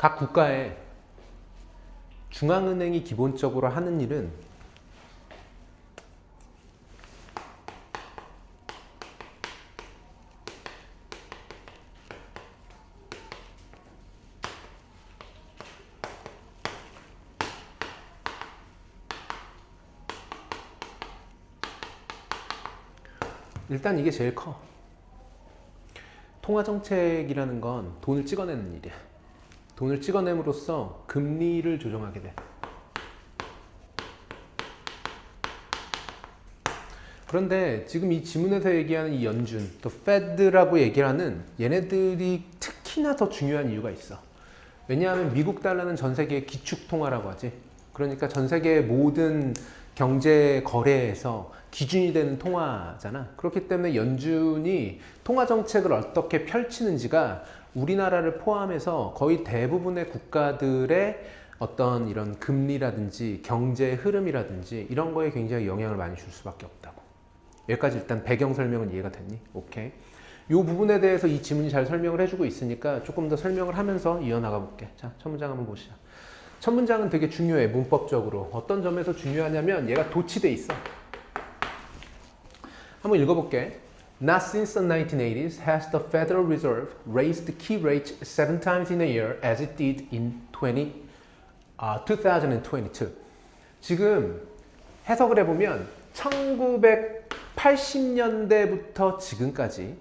각 국가의 중앙은행이 기본적으로 하는 일은 일단 이게 제일 커. 통화정책이라는 건 돈을 찍어내는 일이야. 돈을 찍어냄으로써 금리를 조정하게 돼. 그런데 지금 이 지문에서 얘기하는 이 연준, 또 Fed라고 얘기하는 얘네들이 특히나 더 중요한 이유가 있어. 왜냐하면 미국 달러는 전 세계의 기축통화라고 하지. 그러니까 전 세계의 모든 경제 거래에서 기준이 되는 통화잖아. 그렇기 때문에 연준이 통화 정책을 어떻게 펼치는지가 우리나라를 포함해서 거의 대부분의 국가들의 어떤 이런 금리라든지 경제 흐름이라든지 이런 거에 굉장히 영향을 많이 줄 수밖에 없다고. 여기까지 일단 배경 설명은 이해가 됐니? 오케이. 이 부분에 대해서 이 지문이 잘 설명을 해주고 있으니까 조금 더 설명을 하면서 이어나가 볼게. 자, 첫 문장 한번 보시죠. 첫 문장은 되게 중요해, 문법적으로. 어떤 점에서 중요하냐면 얘가 도치돼 있어. 한번 읽어볼게. Not since the 1980s has the Federal Reserve raised the key rate 7 times in a year as it did in 2022. 지금 해석을 해보면 1980년대부터 지금까지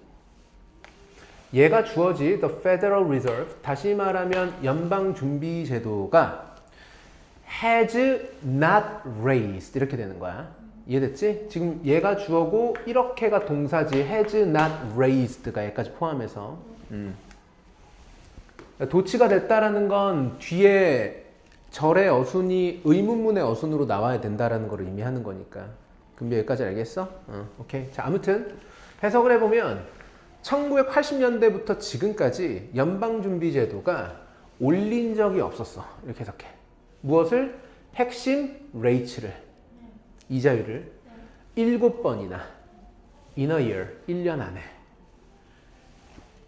얘가 주어진 the Federal Reserve, 다시 말하면 연방준비제도가 has not raised 이렇게 되는 거야. 이해됐지? 지금 얘가 주어고 이렇게가 동사지 has not raised가 얘까지 포함해서 도치가 됐다라는 건 뒤에 절의 어순이 의문문의 어순으로 나와야 된다라는 걸 의미하는 거니까. 금비 여기까지 알겠어? 오케이. 자, 아무튼 해석을 해보면 1980년대부터 지금까지 연방준비제도가 올린 적이 없었어. 이렇게 해석해. 무엇을? 핵심 레이츠를, 이자율을 7번이나 in a year, 1년 안에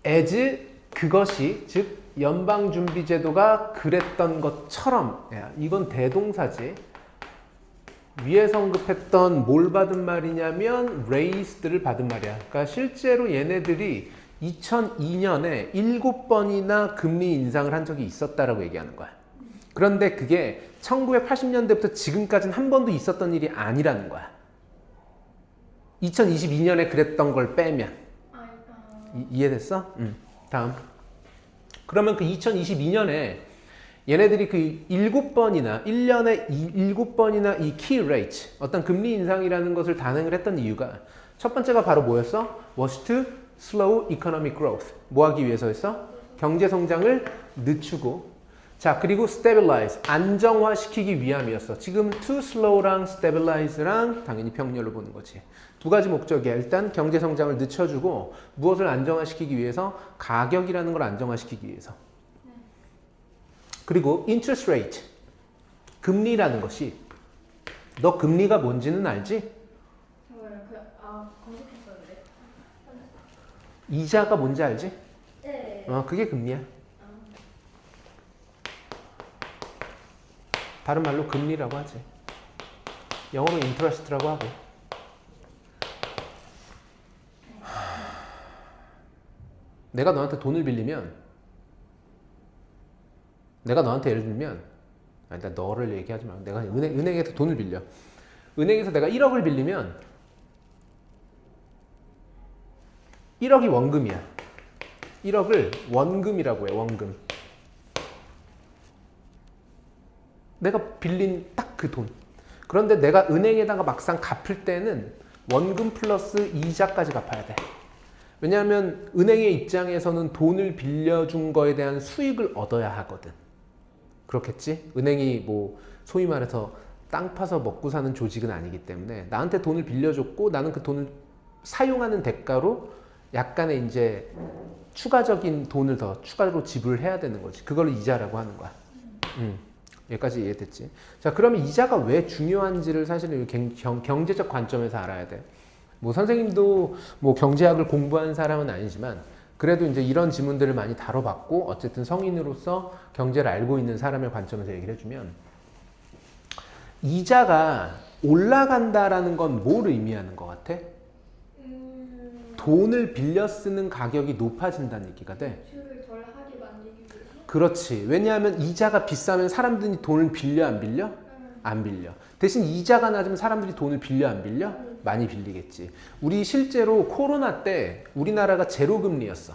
as 그것이, 즉 연방준비제도가 그랬던 것처럼. 야, 이건 대동사지. 위에 언급했던 뭘 받은 말이냐면 raised를 받은 말이야. 그러니까 실제로 얘네들이 2002년에 7번이나 금리 인상을 한 적이 있었다라고 얘기하는 거야. 그런데 그게 1980년대부터 지금까지는 한 번도 있었던 일이 아니라는 거야. 2022년에 그랬던 걸 빼면. 이해됐어? 다음. 그러면 그 2022년에 얘네들이 그 7번이나 1년에 7번이나 이 key rate, 어떤 금리 인상이라는 것을 단행을 했던 이유가 첫 번째가 바로 뭐였어? was to slow economic growth. 뭐 하기 위해서였어? 경제 성장을 늦추고. 자, 그리고 stabilize, 안정화시키기 위함이었어. 지금 to slow랑 stabilize랑 당연히 병렬로 보는 거지. 두 가지 목적이야. 일단 경제 성장을 늦춰주고 무엇을 안정화시키기 위해서? 가격이라는 걸 안정화시키기 위해서. 그리고 interest rate, 금리라는 것이, 너 금리가 뭔지는 알지? 검색했었는데. 이자가 뭔지 알지? 네. 그게 금리야. 다른 말로 금리라고 하지. 영어로 interest라고 하고. 내가 너한테 돈을 빌리면, 내가 너한테 예를 들면, 아니, 나 너를 얘기하지 말고, 내가 은행에서 돈을 빌려. 은행에서 내가 1억을 빌리면 1억이 원금이야. 1억을 원금이라고 해, 원금. 내가 빌린 딱 그 돈. 그런데 내가 은행에다가 막상 갚을 때는 원금 플러스 이자까지 갚아야 돼. 왜냐하면 은행의 입장에서는 돈을 빌려준 거에 대한 수익을 얻어야 하거든. 그렇겠지? 은행이 뭐 소위 말해서 땅 파서 먹고 사는 조직은 아니기 때문에 나한테 돈을 빌려줬고 나는 그 돈을 사용하는 대가로 약간의 이제 추가적인 돈을 더 추가로 지불을 해야 되는 거지. 그걸 이자라고 하는 거야. 여기까지 이해됐지? 자, 그러면 이자가 왜 중요한지를 사실은 경제적 관점에서 알아야 돼. 뭐 선생님도 뭐 경제학을 공부한 사람은 아니지만 그래도 이제 이런 지문들을 많이 다뤄봤고 어쨌든 성인으로서 경제를 알고 있는 사람의 관점에서 얘기를 해주면 이자가 올라간다라는 건 뭘 의미하는 것 같아? 돈을 빌려 쓰는 가격이 높아진다는 얘기가 돼. 대출을 덜 하게 만들기 위해서? 그렇지. 왜냐하면 이자가 비싸면 사람들이 돈을 빌려 안 빌려? 안 빌려. 대신 이자가 낮으면 사람들이 돈을 빌려 안 빌려? 많이 빌리겠지. 우리 실제로 코로나 때 우리나라가 제로 금리였어.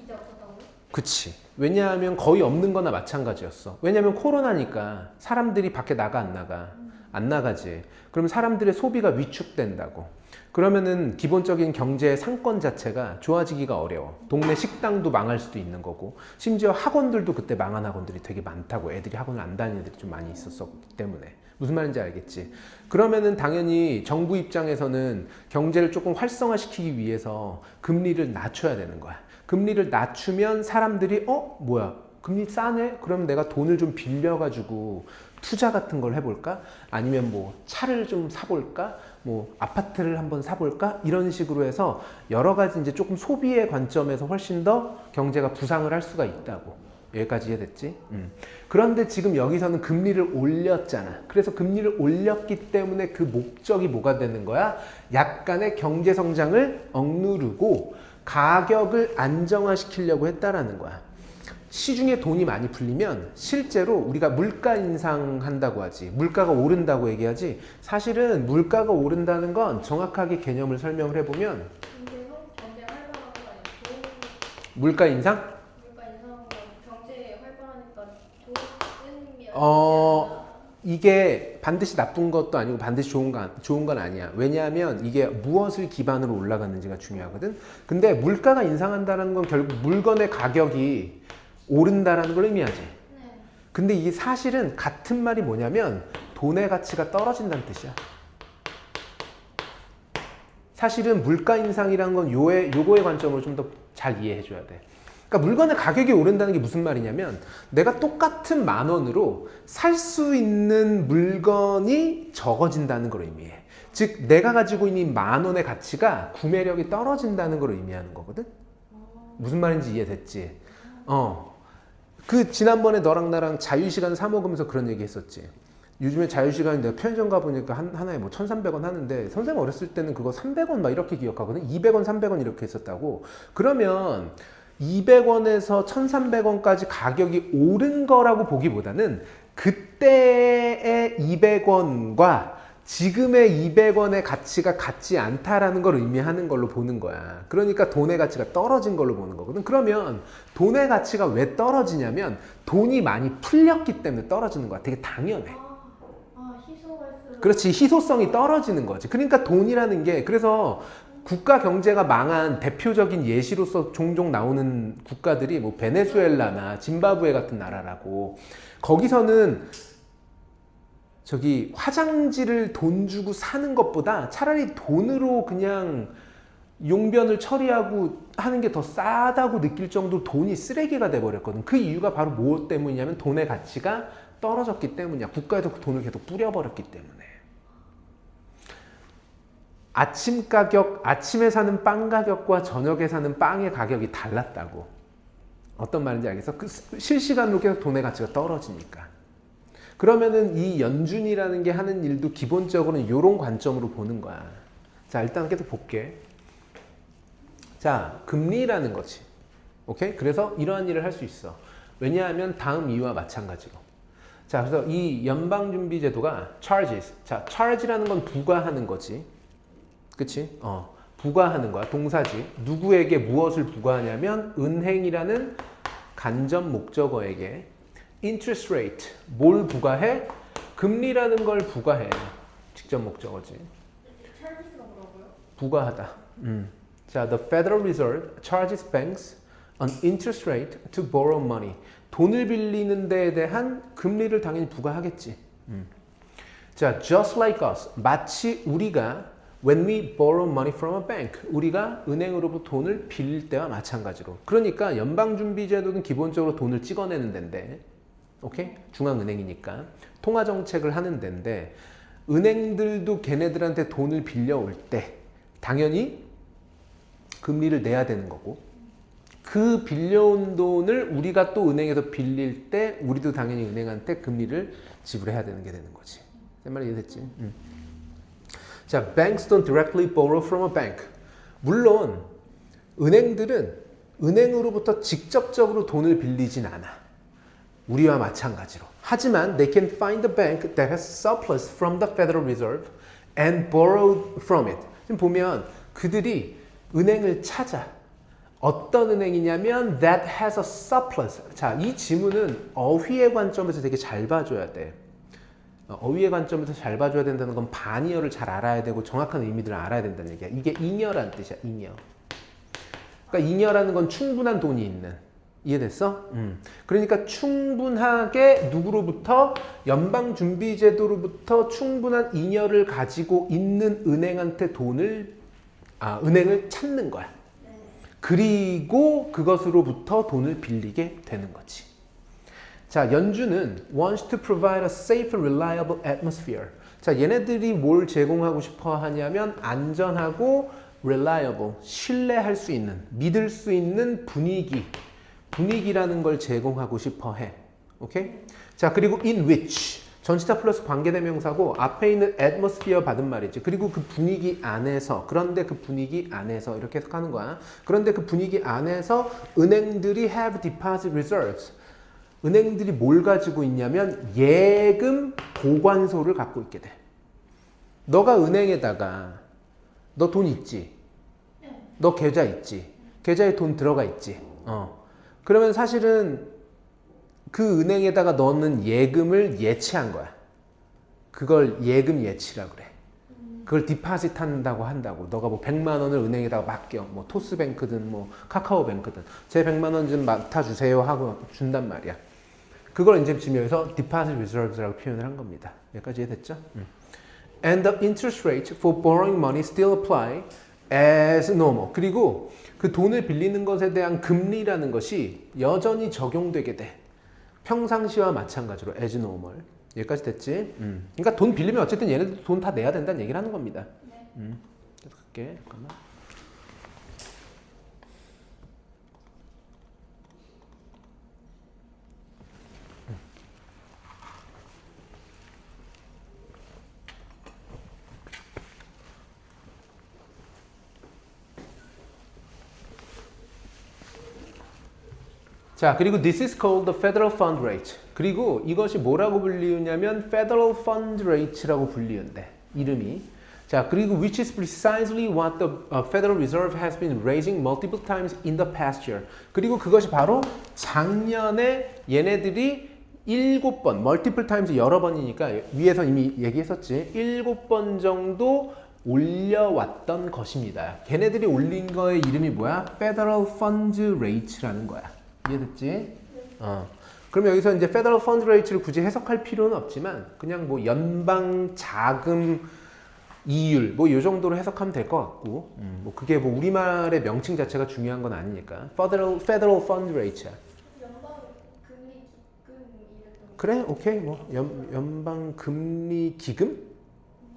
이자 없었다고요? 그치. 왜냐하면 거의 없는 거나 마찬가지였어. 왜냐하면 코로나니까 사람들이 밖에 나가 안 나가? 안 나가지. 그럼 사람들의 소비가 위축된다고. 그러면은 기본적인 경제의 상권 자체가 좋아지기가 어려워. 동네 식당도 망할 수도 있는 거고, 심지어 학원들도 그때 망한 학원들이 되게 많다고. 애들이 학원을 안 다니는 애들이 좀 많이 있었기 때문에. 무슨 말인지 알겠지? 그러면은 당연히 정부 입장에서는 경제를 조금 활성화시키기 위해서 금리를 낮춰야 되는 거야. 금리를 낮추면 사람들이 뭐야? 금리 싸네? 그럼 내가 돈을 좀 빌려가지고 투자 같은 걸 해볼까? 아니면 뭐 차를 좀 사볼까? 뭐 아파트를 한번 사볼까? 이런 식으로 해서 여러 가지 이제 조금 소비의 관점에서 훨씬 더 경제가 부상을 할 수가 있다고. 여기까지 이해됐지? 그런데 지금 여기서는 금리를 올렸잖아. 그래서 금리를 올렸기 때문에 그 목적이 뭐가 되는 거야? 약간의 경제 성장을 억누르고 가격을 안정화시키려고 했다라는 거야. 시중에 돈이 많이 풀리면 실제로 우리가 물가 인상한다고 하지, 물가가 오른다고 얘기하지, 사실은 물가가 오른다는 건 정확하게 개념을 설명을 해보면 경제 활발한 거 아니고 물가 인상? 물가 인상한 거 경제 활발하니까 좋은 의미야. 이게 반드시 나쁜 것도 아니고 반드시 좋은 건 아니야. 왜냐하면 이게 무엇을 기반으로 올라갔는지가 중요하거든. 근데 물가가 인상한다는 건 결국 물건의 가격이 오른다라는 걸 의미하지. 네. 근데 이게 사실은 같은 말이 뭐냐면 돈의 가치가 떨어진다는 뜻이야. 사실은 물가 인상이란 건 요거의 관점으로 좀 더 잘 이해해 줘야 돼. 그러니까 물건의 가격이 오른다는 게 무슨 말이냐면 내가 똑같은 10,000원으로 살 수 있는 물건이 적어진다는 걸 의미해. 즉 내가 가지고 있는 10,000원의 가치가 구매력이 떨어진다는 걸 의미하는 거거든. 무슨 말인지 이해됐지? 그 지난번에 너랑 나랑 자유시간 사 먹으면서 그런 얘기 했었지. 요즘에 자유시간에 내가 편의점 가보니까 하나에 뭐 1,300원 하는데 선생님 어렸을 때는 그거 300원 막 이렇게 기억하거든. 200원, 300원 이렇게 했었다고. 그러면 200원에서 1,300원까지 가격이 오른 거라고 보기보다는 그때의 200원과 지금의 200원의 가치가 같지 않다라는 걸 의미하는 걸로 보는 거야. 그러니까 돈의 가치가 떨어진 걸로 보는 거거든. 그러면 돈의 가치가 왜 떨어지냐면 돈이 많이 풀렸기 때문에 떨어지는 거야. 되게 당연해. 희소할수록. 그렇지. 희소성이 떨어지는 거지. 그러니까 돈이라는 게, 그래서 국가 경제가 망한 대표적인 예시로서 종종 나오는 국가들이 뭐 베네수엘라나 짐바브웨 같은 나라라고. 거기서는 저기 화장지를 돈 주고 사는 것보다 차라리 돈으로 그냥 용변을 처리하고 하는 게 더 싸다고 느낄 정도로 돈이 쓰레기가 돼버렸거든. 그 이유가 바로 뭐 때문이냐면 돈의 가치가 떨어졌기 때문이야. 국가에서 그 돈을 계속 뿌려버렸기 때문에. 아침 가격, 아침에 사는 빵 가격과 저녁에 사는 빵의 가격이 달랐다고. 어떤 말인지 알겠어? 그 실시간으로 계속 돈의 가치가 떨어지니까. 그러면은 이 연준이라는 게 하는 일도 기본적으로는 이런 관점으로 보는 거야. 자, 일단 계속 볼게. 자, 금리라는 거지. 오케이? 그래서 이러한 일을 할 수 있어. 왜냐하면 다음 이유와 마찬가지로. 자, 그래서 이 연방준비제도가 charges. 자, charge라는 건 부과하는 거지. 그치? 부과하는 거야. 동사지. 누구에게 무엇을 부과하냐면 은행이라는 간접 목적어에게 interest rate, 뭘 부과해? 금리라는 걸 부과해. 직접 목적어지. 찰지스가 뭐라고요? 부과하다. 자, the Federal Reserve charges banks an interest rate to borrow money. 돈을 빌리는 데에 대한 금리를 당연히 부과하겠지. 자, just like us. 마치 우리가 when we borrow money from a bank. 우리가 은행으로부터 돈을 빌릴 때와 마찬가지로. 그러니까 연방준비제도는 기본적으로 돈을 찍어내는 데인데, 오케이? 중앙은행이니까 통화정책을 하는 데인데, 은행들도 걔네들한테 돈을 빌려올 때 당연히 금리를 내야 되는 거고, 그 빌려온 돈을 우리가 또 은행에서 빌릴 때 우리도 당연히 은행한테 금리를 지불해야 되는 게 되는 거지. 내 말 이해됐지? 자, banks don't directly borrow from a bank. 물론 은행들은 은행으로부터 직접적으로 돈을 빌리진 않아. 우리와 마찬가지로. 하지만 they can find a bank that has surplus from the Federal Reserve and borrow from it. 지금 보면 그들이 은행을 찾아. 어떤 은행이냐면 that has a surplus. 자, 이 지문은 어휘의 관점에서 되게 잘 봐줘야 돼. 어휘의 관점에서 잘 봐줘야 된다는 건 반의어를 잘 알아야 되고 정확한 의미들을 알아야 된다는 얘기야. 이게 잉여란 뜻이야. 잉여. 그러니까 잉여라는 건 충분한 돈이 있는. 이해됐어? 그러니까 충분하게 누구로부터 연방준비제도로부터 충분한 잉여를 가지고 있는 은행한테 은행을 찾는 거야. 그리고 그것으로부터 돈을 빌리게 되는 거지. 자, 연준은 wants to provide a safe and reliable atmosphere. 자, 얘네들이 뭘 제공하고 싶어 하냐면 안전하고 reliable, 신뢰할 수 있는, 믿을 수 있는 분위기라는 걸 제공하고 싶어 해. 오케이? 자, 그리고 in which 전치사 플러스 관계대명사고 앞에 있는 atmosphere 받은 말이지. 그리고 그 분위기 안에서, 그런데 그 분위기 안에서 이렇게 해석하는 거야. 그런데 그 분위기 안에서 은행들이 have deposit reserves. 은행들이 뭘 가지고 있냐면 예금 보관소를 갖고 있게 돼. 너가 은행에다가 너 돈 있지? 너 계좌 있지? 계좌에 돈 들어가 있지? 그러면 사실은 그 은행에다가 넣는 예금을 예치한 거야. 그걸 예금 예치라 그래. 그걸 디파짓 한다고 한다고. 너가 뭐 100만 원을 은행에다가 맡겨. 뭐 토스뱅크든 뭐 카카오뱅크든 제 100만 원 좀 맡아주세요 하고 준단 말이야. 그걸 이제 지금 여기서 deposit reserves라고 표현을 한 겁니다. 여기까지 이해됐죠? And the interest rate for borrowing money still apply as normal. 그리고 그 돈을 빌리는 것에 대한 금리라는 것이 여전히 적용되게 돼. 평상시와 마찬가지로 as normal. 여기까지 됐지? 그러니까 돈 빌리면 어쨌든 얘네들도 돈 다 내야 된다는 얘기를 하는 겁니다. 계속 할게. 잠깐만. 자, 그리고 this is called the federal fund rate. 그리고 이것이 뭐라고 불리우냐면 federal fund rate라고 불리운대. 이름이. 자, 그리고 which is precisely what the Federal Reserve has been raising multiple times in the past year. 그리고 그것이 바로 작년에 얘네들이 7번, multiple times 여러 번이니까 위에서 이미 얘기했었지. 7번 정도 올려왔던 것입니다. 걔네들이 올린 거의 이름이 뭐야? Federal Funds Rate라는 거야. 이해됐지? 그럼 여기서 이제 Federal Fund Rate를 굳이 해석할 필요는 없지만 그냥 뭐 연방 자금 이율 뭐 이 정도로 해석하면 될 것 같고 뭐 그게 뭐 우리말의 명칭 자체가 중요한 건 아니니까 Federal Fund Rate야. 연방 금리 기금 이랬던 그래? 오케이. 뭐 연방 금리 기금?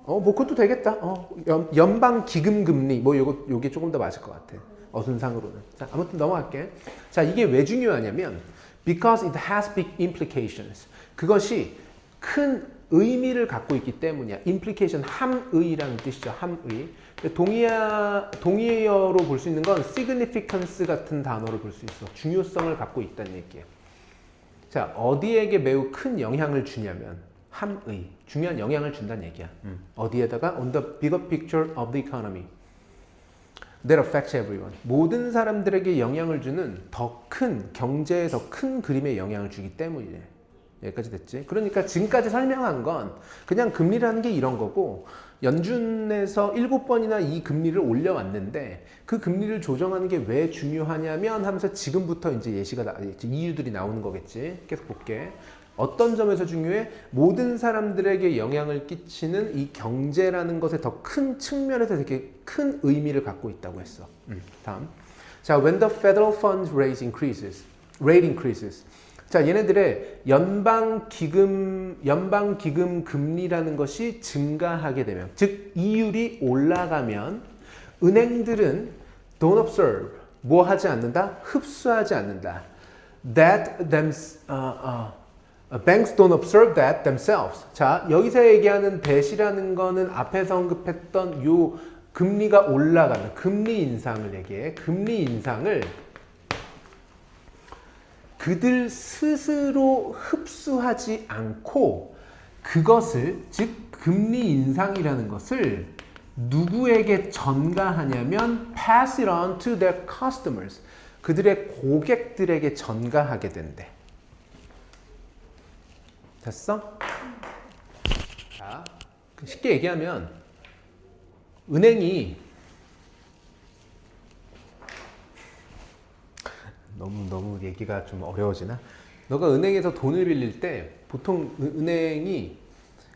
뭐 그것도 되겠다. 연방 기금 금리 뭐 요게 조금 더 맞을 것 같아. 어순상으로는. 자, 아무튼 넘어갈게. 자, 이게 왜 중요하냐면 because it has big implications. 그것이 큰 의미를 갖고 있기 때문이야. implication 함의라는 뜻이죠. 함의. 동의어로 볼 수 있는 건 significance 같은 단어로 볼 수 있어. 중요성을 갖고 있다는 얘기예요. 자, 어디에게 매우 큰 영향을 주냐면 함의. 중요한 영향을 준다는 얘기야. 어디에다가 on the bigger picture of the economy. That affects everyone. 모든 사람들에게 영향을 주는 더 큰 경제의 더 큰 그림에 영향을 주기 때문이래. 여기까지 됐지? 그러니까 지금까지 설명한 건 그냥 금리라는 게 이런 거고 연준에서 7번이나 이 금리를 올려왔는데 그 금리를 조정하는 게 왜 중요하냐면 하면서 지금부터 이제 이유들이 나오는 거겠지. 계속 볼게. 어떤 점에서 중요해? 모든 사람들에게 영향을 끼치는 이 경제라는 것의 더 큰 측면에서 되게 큰 의미를 갖고 있다고 했어. 다음. 자, when the federal funds rate increases. 자, 얘네들의 연방 기금 금리라는 것이 증가하게 되면, 즉 이율이 올라가면 은행들은 don't observe, 뭐 하지 않는다? 흡수하지 않는다. Banks don't observe that themselves. 자, 여기서 얘기하는 that이라는 거는 앞에서 언급했던 요 금리가 올라가는 금리 인상을 얘기해. 금리 인상을 그들 스스로 흡수하지 않고 그것을, 즉 금리 인상이라는 것을 누구에게 전가하냐면 pass it on to their customers. 그들의 고객들에게 전가하게 된대. 됐어? 자, 쉽게 얘기하면 은행이 너무 얘기가 좀 어려워지나? 너가 은행에서 돈을 빌릴 때 보통 은행이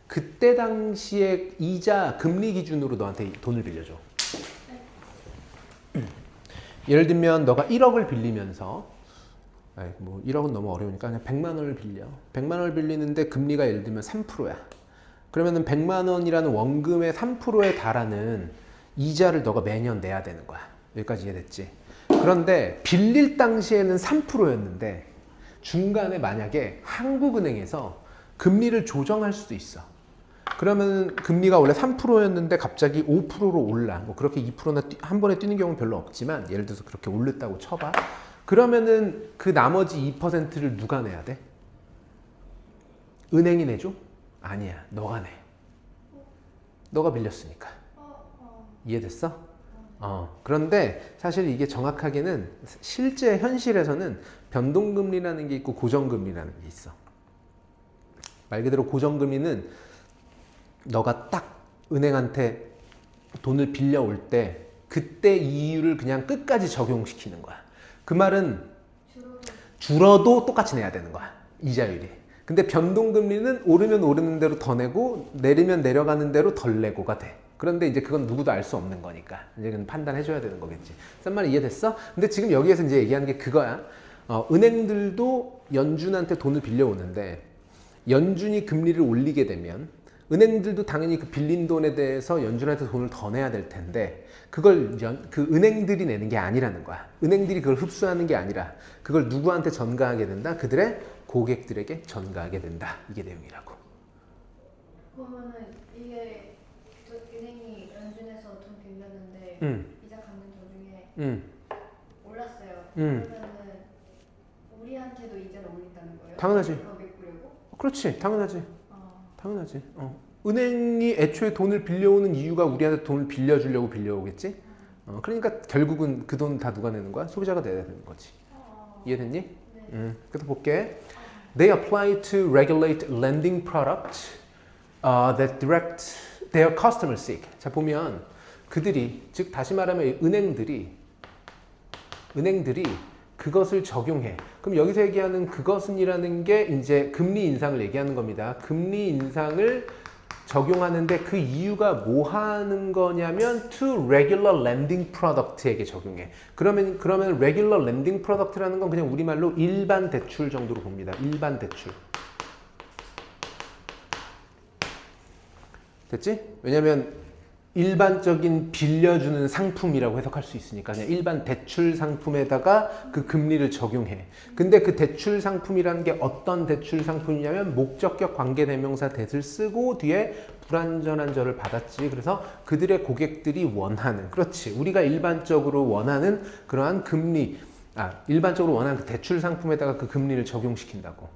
그때 당시에 이자 금리 기준으로 너한테 돈을 빌려줘. 예를 들면 너가 1억을 빌리면서 뭐 1억은 너무 어려우니까 그냥 100만 원을 빌려. 100만 원을 빌리는데 금리가 예를 들면 3%야. 그러면은 100만 원이라는 원금의 3%에 달하는 이자를 너가 매년 내야 되는 거야. 여기까지 이해됐지? 그런데 빌릴 당시에는 3%였는데 중간에 만약에 한국은행에서 금리를 조정할 수도 있어. 그러면 금리가 원래 3%였는데 갑자기 5%로 올라. 뭐 그렇게 2%나 한 번에 뛰는 경우는 별로 없지만 예를 들어서 그렇게 올렸다고 쳐봐. 그러면은 그 나머지 2%를 누가 내야 돼? 은행이 내줘? 아니야. 너가 내. 너가 빌렸으니까. 이해됐어? 그런데 사실 이게 정확하게는 실제 현실에서는 변동금리라는 게 있고 고정금리라는 게 있어. 말 그대로 고정금리는 너가 딱 은행한테 돈을 빌려올 때 그때 이율을 그냥 끝까지 적용시키는 거야. 그 말은 줄어도 똑같이 내야 되는 거야. 이자율이. 근데 변동금리는 오르면 오르는 대로 더 내고 내리면 내려가는 대로 덜 내고가 돼. 그런데 이제 그건 누구도 알 수 없는 거니까 이제 그건 판단해줘야 되는 거겠지. 쓴 말이 이해됐어? 근데 지금 여기에서 이제 얘기하는 게 그거야. 은행들도 연준한테 돈을 빌려오는데 연준이 금리를 올리게 되면 은행들도 당연히 그 빌린 돈에 대해서 연준한테 돈을 더 내야 될 텐데 그걸 그 은행들이 내는 게 아니라는 거야. 은행들이 그걸 흡수하는 게 아니라 그걸 누구한테 전가하게 된다? 그들의 고객들에게 전가하게 된다. 이게 내용이라고. 그러면은 이게 은행이 연준에서 돈 빌렸는데 이자 갚는 도중에 올랐어요. 그러면은 우리한테도 이자를 올린다는 거예요? 당연하지. 그거 메꾸려고? 그렇지. 당연하지. 당연하지. 은행이 애초에 돈을 빌려오는 이유가 우리한테 돈을 빌려주려고 빌려오겠지? 그러니까 결국은 그 돈 다 누가 내는 거야? 소비자가 내야 되는 거지. 이해됐니? 네. 그래서 볼게. They apply to regulate lending products that direct their customers seek. 자, 보면 그들이, 즉 다시 말하면 은행들이 그것을 적용해. 그럼 여기서 얘기하는 그것은이라는 게 이제 금리 인상을 얘기하는 겁니다. 금리 인상을 적용하는데 그 이유가 뭐 하는 거냐면 to regular lending product에게 적용해. 그러면 regular lending product라는 건 그냥 우리말로 일반 대출 정도로 봅니다. 일반 대출. 됐지? 왜냐면 일반적인 빌려주는 상품이라고 해석할 수 있으니까 그냥 일반 대출 상품에다가 그 금리를 적용해. 근데 그 대출 상품이라는 게 어떤 대출 상품이냐면 목적격 관계대명사 that을 쓰고 뒤에 불완전한 절을 받았지. 그래서 그들의 고객들이 원하는, 그렇지, 우리가 일반적으로 원하는 그러한 금리, 일반적으로 원하는 그 대출 상품에다가 그 금리를 적용시킨다고.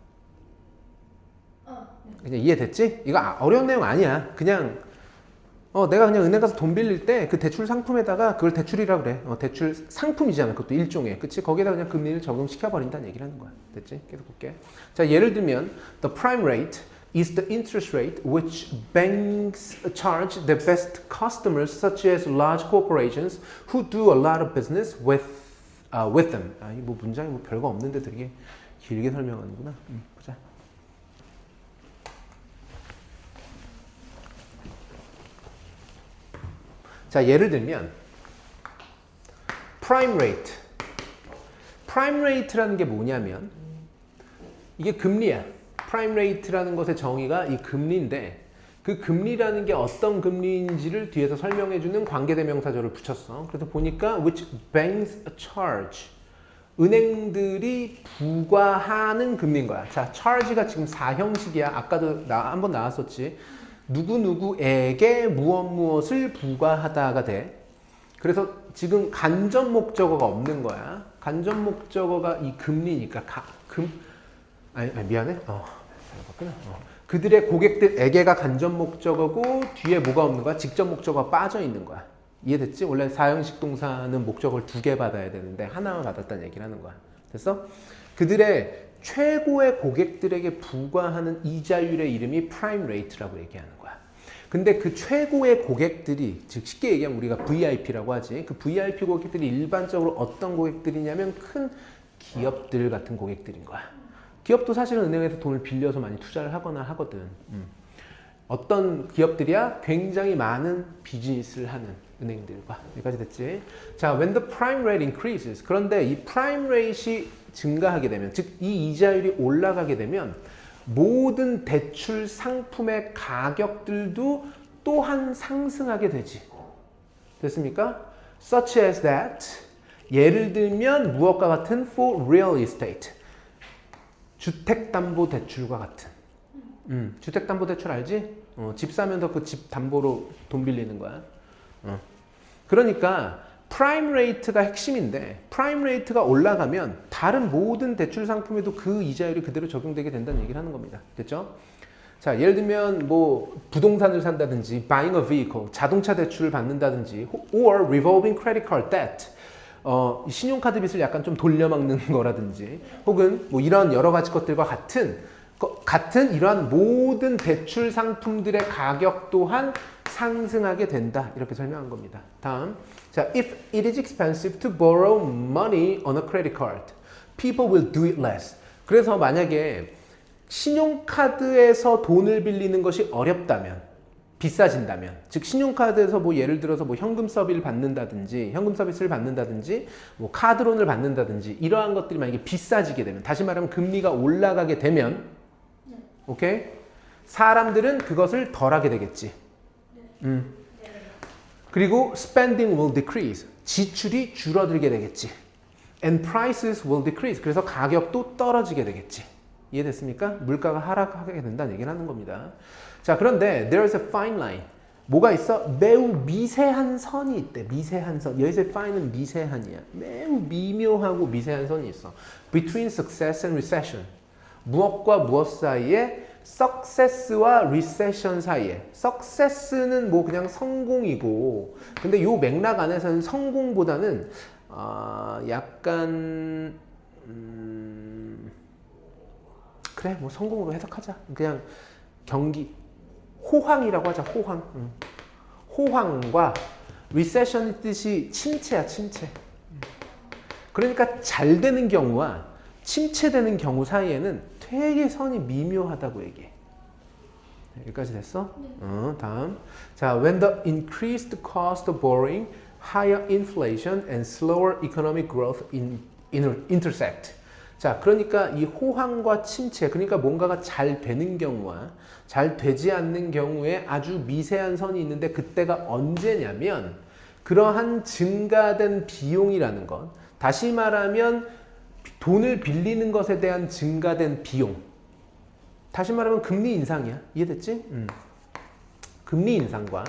그냥 이해됐지? 이거 어려운 내용 아니야. 그냥 내가 그냥 은행 가서 돈 빌릴 때 그 대출 상품에다가 그걸 대출이라 그래. 대출 상품이잖아. 그것도 일종의. 그치? 거기에다 그냥 금리를 적용시켜 버린다는 얘기를 하는 거야. 됐지? 계속 볼게. 자, 예를 들면 the prime rate is the interest rate which banks charge their best customers such as large corporations who do a lot of business with them. 이 뭐 문장이 뭐 별거 없는데 되게 길게 설명하는구나. 보자. 자, 예를 들면 prime rate. prime rate라는 게 뭐냐면 이게 금리야. prime rate라는 것의 정의가 이 금리인데 그 금리라는 게 어떤 금리인지를 뒤에서 설명해주는 관계대명사절을 붙였어. 그래서 보니까 which banks a charge. 은행들이 부과하는 금리인 거야. 자, charge가 지금 4형식이야. 아까도 한번 나왔었지. 누구누구에게 무엇을 부과하다가 돼. 그래서 지금 간접 목적어가 없는 거야. 간접 목적어가 이 금리니까 아니 미안해. 잘봤구나. 그들의 고객들에게가 간접 목적어고 뒤에 뭐가 없는 거야? 직접 목적어가 빠져 있는 거야. 이해됐지? 원래 4형식 동사는 목적어를 2개 받아야 되는데 하나만 받았다는 얘기를 하는 거야. 됐어? 그들의 최고의 고객들에게 부과하는 이자율의 이름이 프라임 레이트라고 얘기하는 거야. 근데 그 최고의 고객들이, 즉 쉽게 얘기하면 우리가 VIP라고 하지. 그 VIP 고객들이 일반적으로 어떤 고객들이냐면 큰 기업들 같은 고객들인 거야. 기업도 사실은 은행에서 돈을 빌려서 많이 투자를 하거나 하거든. 어떤 기업들이야? 굉장히 많은 비즈니스를 하는 은행들과. 여기까지 됐지? 자, when the prime rate increases. 그런데 이 prime rate이 증가하게 되면, 즉 이 이자율이 올라가게 되면 모든 대출 상품의 가격들도 또한 상승하게 되지. 됐습니까? Such as that. 예를 들면 무엇과 같은 for real estate. 주택담보대출과 같은. 주택담보대출 알지? 집 사면 더 그 집 담보로 돈 빌리는 거야. 그러니까 프라임 레이트가 핵심인데 프라임 레이트가 올라가면 다른 모든 대출 상품에도 그 이자율이 그대로 적용되게 된다는 얘기를 하는 겁니다. 됐죠? 자, 예를 들면 뭐 부동산을 산다든지 buying a vehicle, 자동차 대출을 받는다든지 or revolving credit card debt, 신용카드 빚을 약간 좀 돌려막는 거라든지 혹은 뭐 이런 여러 가지 것들과 같은 이러한 모든 대출 상품들의 가격 또한 상승하게 된다. 이렇게 설명한 겁니다. 다음. 자, if it is expensive to borrow money on a credit card, people will do it less. 그래서 만약에 신용카드에서 돈을 빌리는 것이 어렵다면, 비싸진다면, 즉 신용카드에서 뭐 예를 들어서 뭐 현금 서비스를 받는다든지, 뭐 카드론을 받는다든지 이러한 것들이 만약에 비싸지게 되면, 다시 말하면 금리가 올라가게 되면, 오케이? 사람들은 그것을 덜하게 되겠지. 그리고 spending will decrease. 지출이 줄어들게 되겠지. And prices will decrease. 그래서 가격도 떨어지게 되겠지. 이해됐습니까? 물가가 하락하게 된다는 얘기를 하는 겁니다. 자, 그런데 there is a fine line. 뭐가 있어? 매우 미세한 선이 있대. 미세한 선. 여기서의 fine은 미세한이야. 매우 미묘하고 미세한 선이 있어. Between success and recession. 무엇과 무엇 사이에? success와 recession 사이에. success는 뭐 그냥 성공이고, 근데 요 맥락 안에서는 성공보다는 약간 그래, 뭐 성공으로 해석하자. 그냥 경기 호황이라고 하자. 호황과 recession의 뜻이 침체야, 침체. 그러니까 잘 되는 경우와 침체되는 경우 사이에는 되게 선이 미묘하다고 얘기해. 여기까지 됐어? 다음. 자, when the increased cost of borrowing, higher inflation and slower economic growth intersect. 자, 그러니까 이 호황과 침체, 그러니까 뭔가가 잘 되는 경우와 잘 되지 않는 경우에 아주 미세한 선이 있는데 그때가 언제냐면 그러한 증가된 비용이라는 것, 다시 말하면 돈을 빌리는 것에 대한 증가된 비용, 다시 말하면 금리 인상이야. 이해됐지? 금리 인상과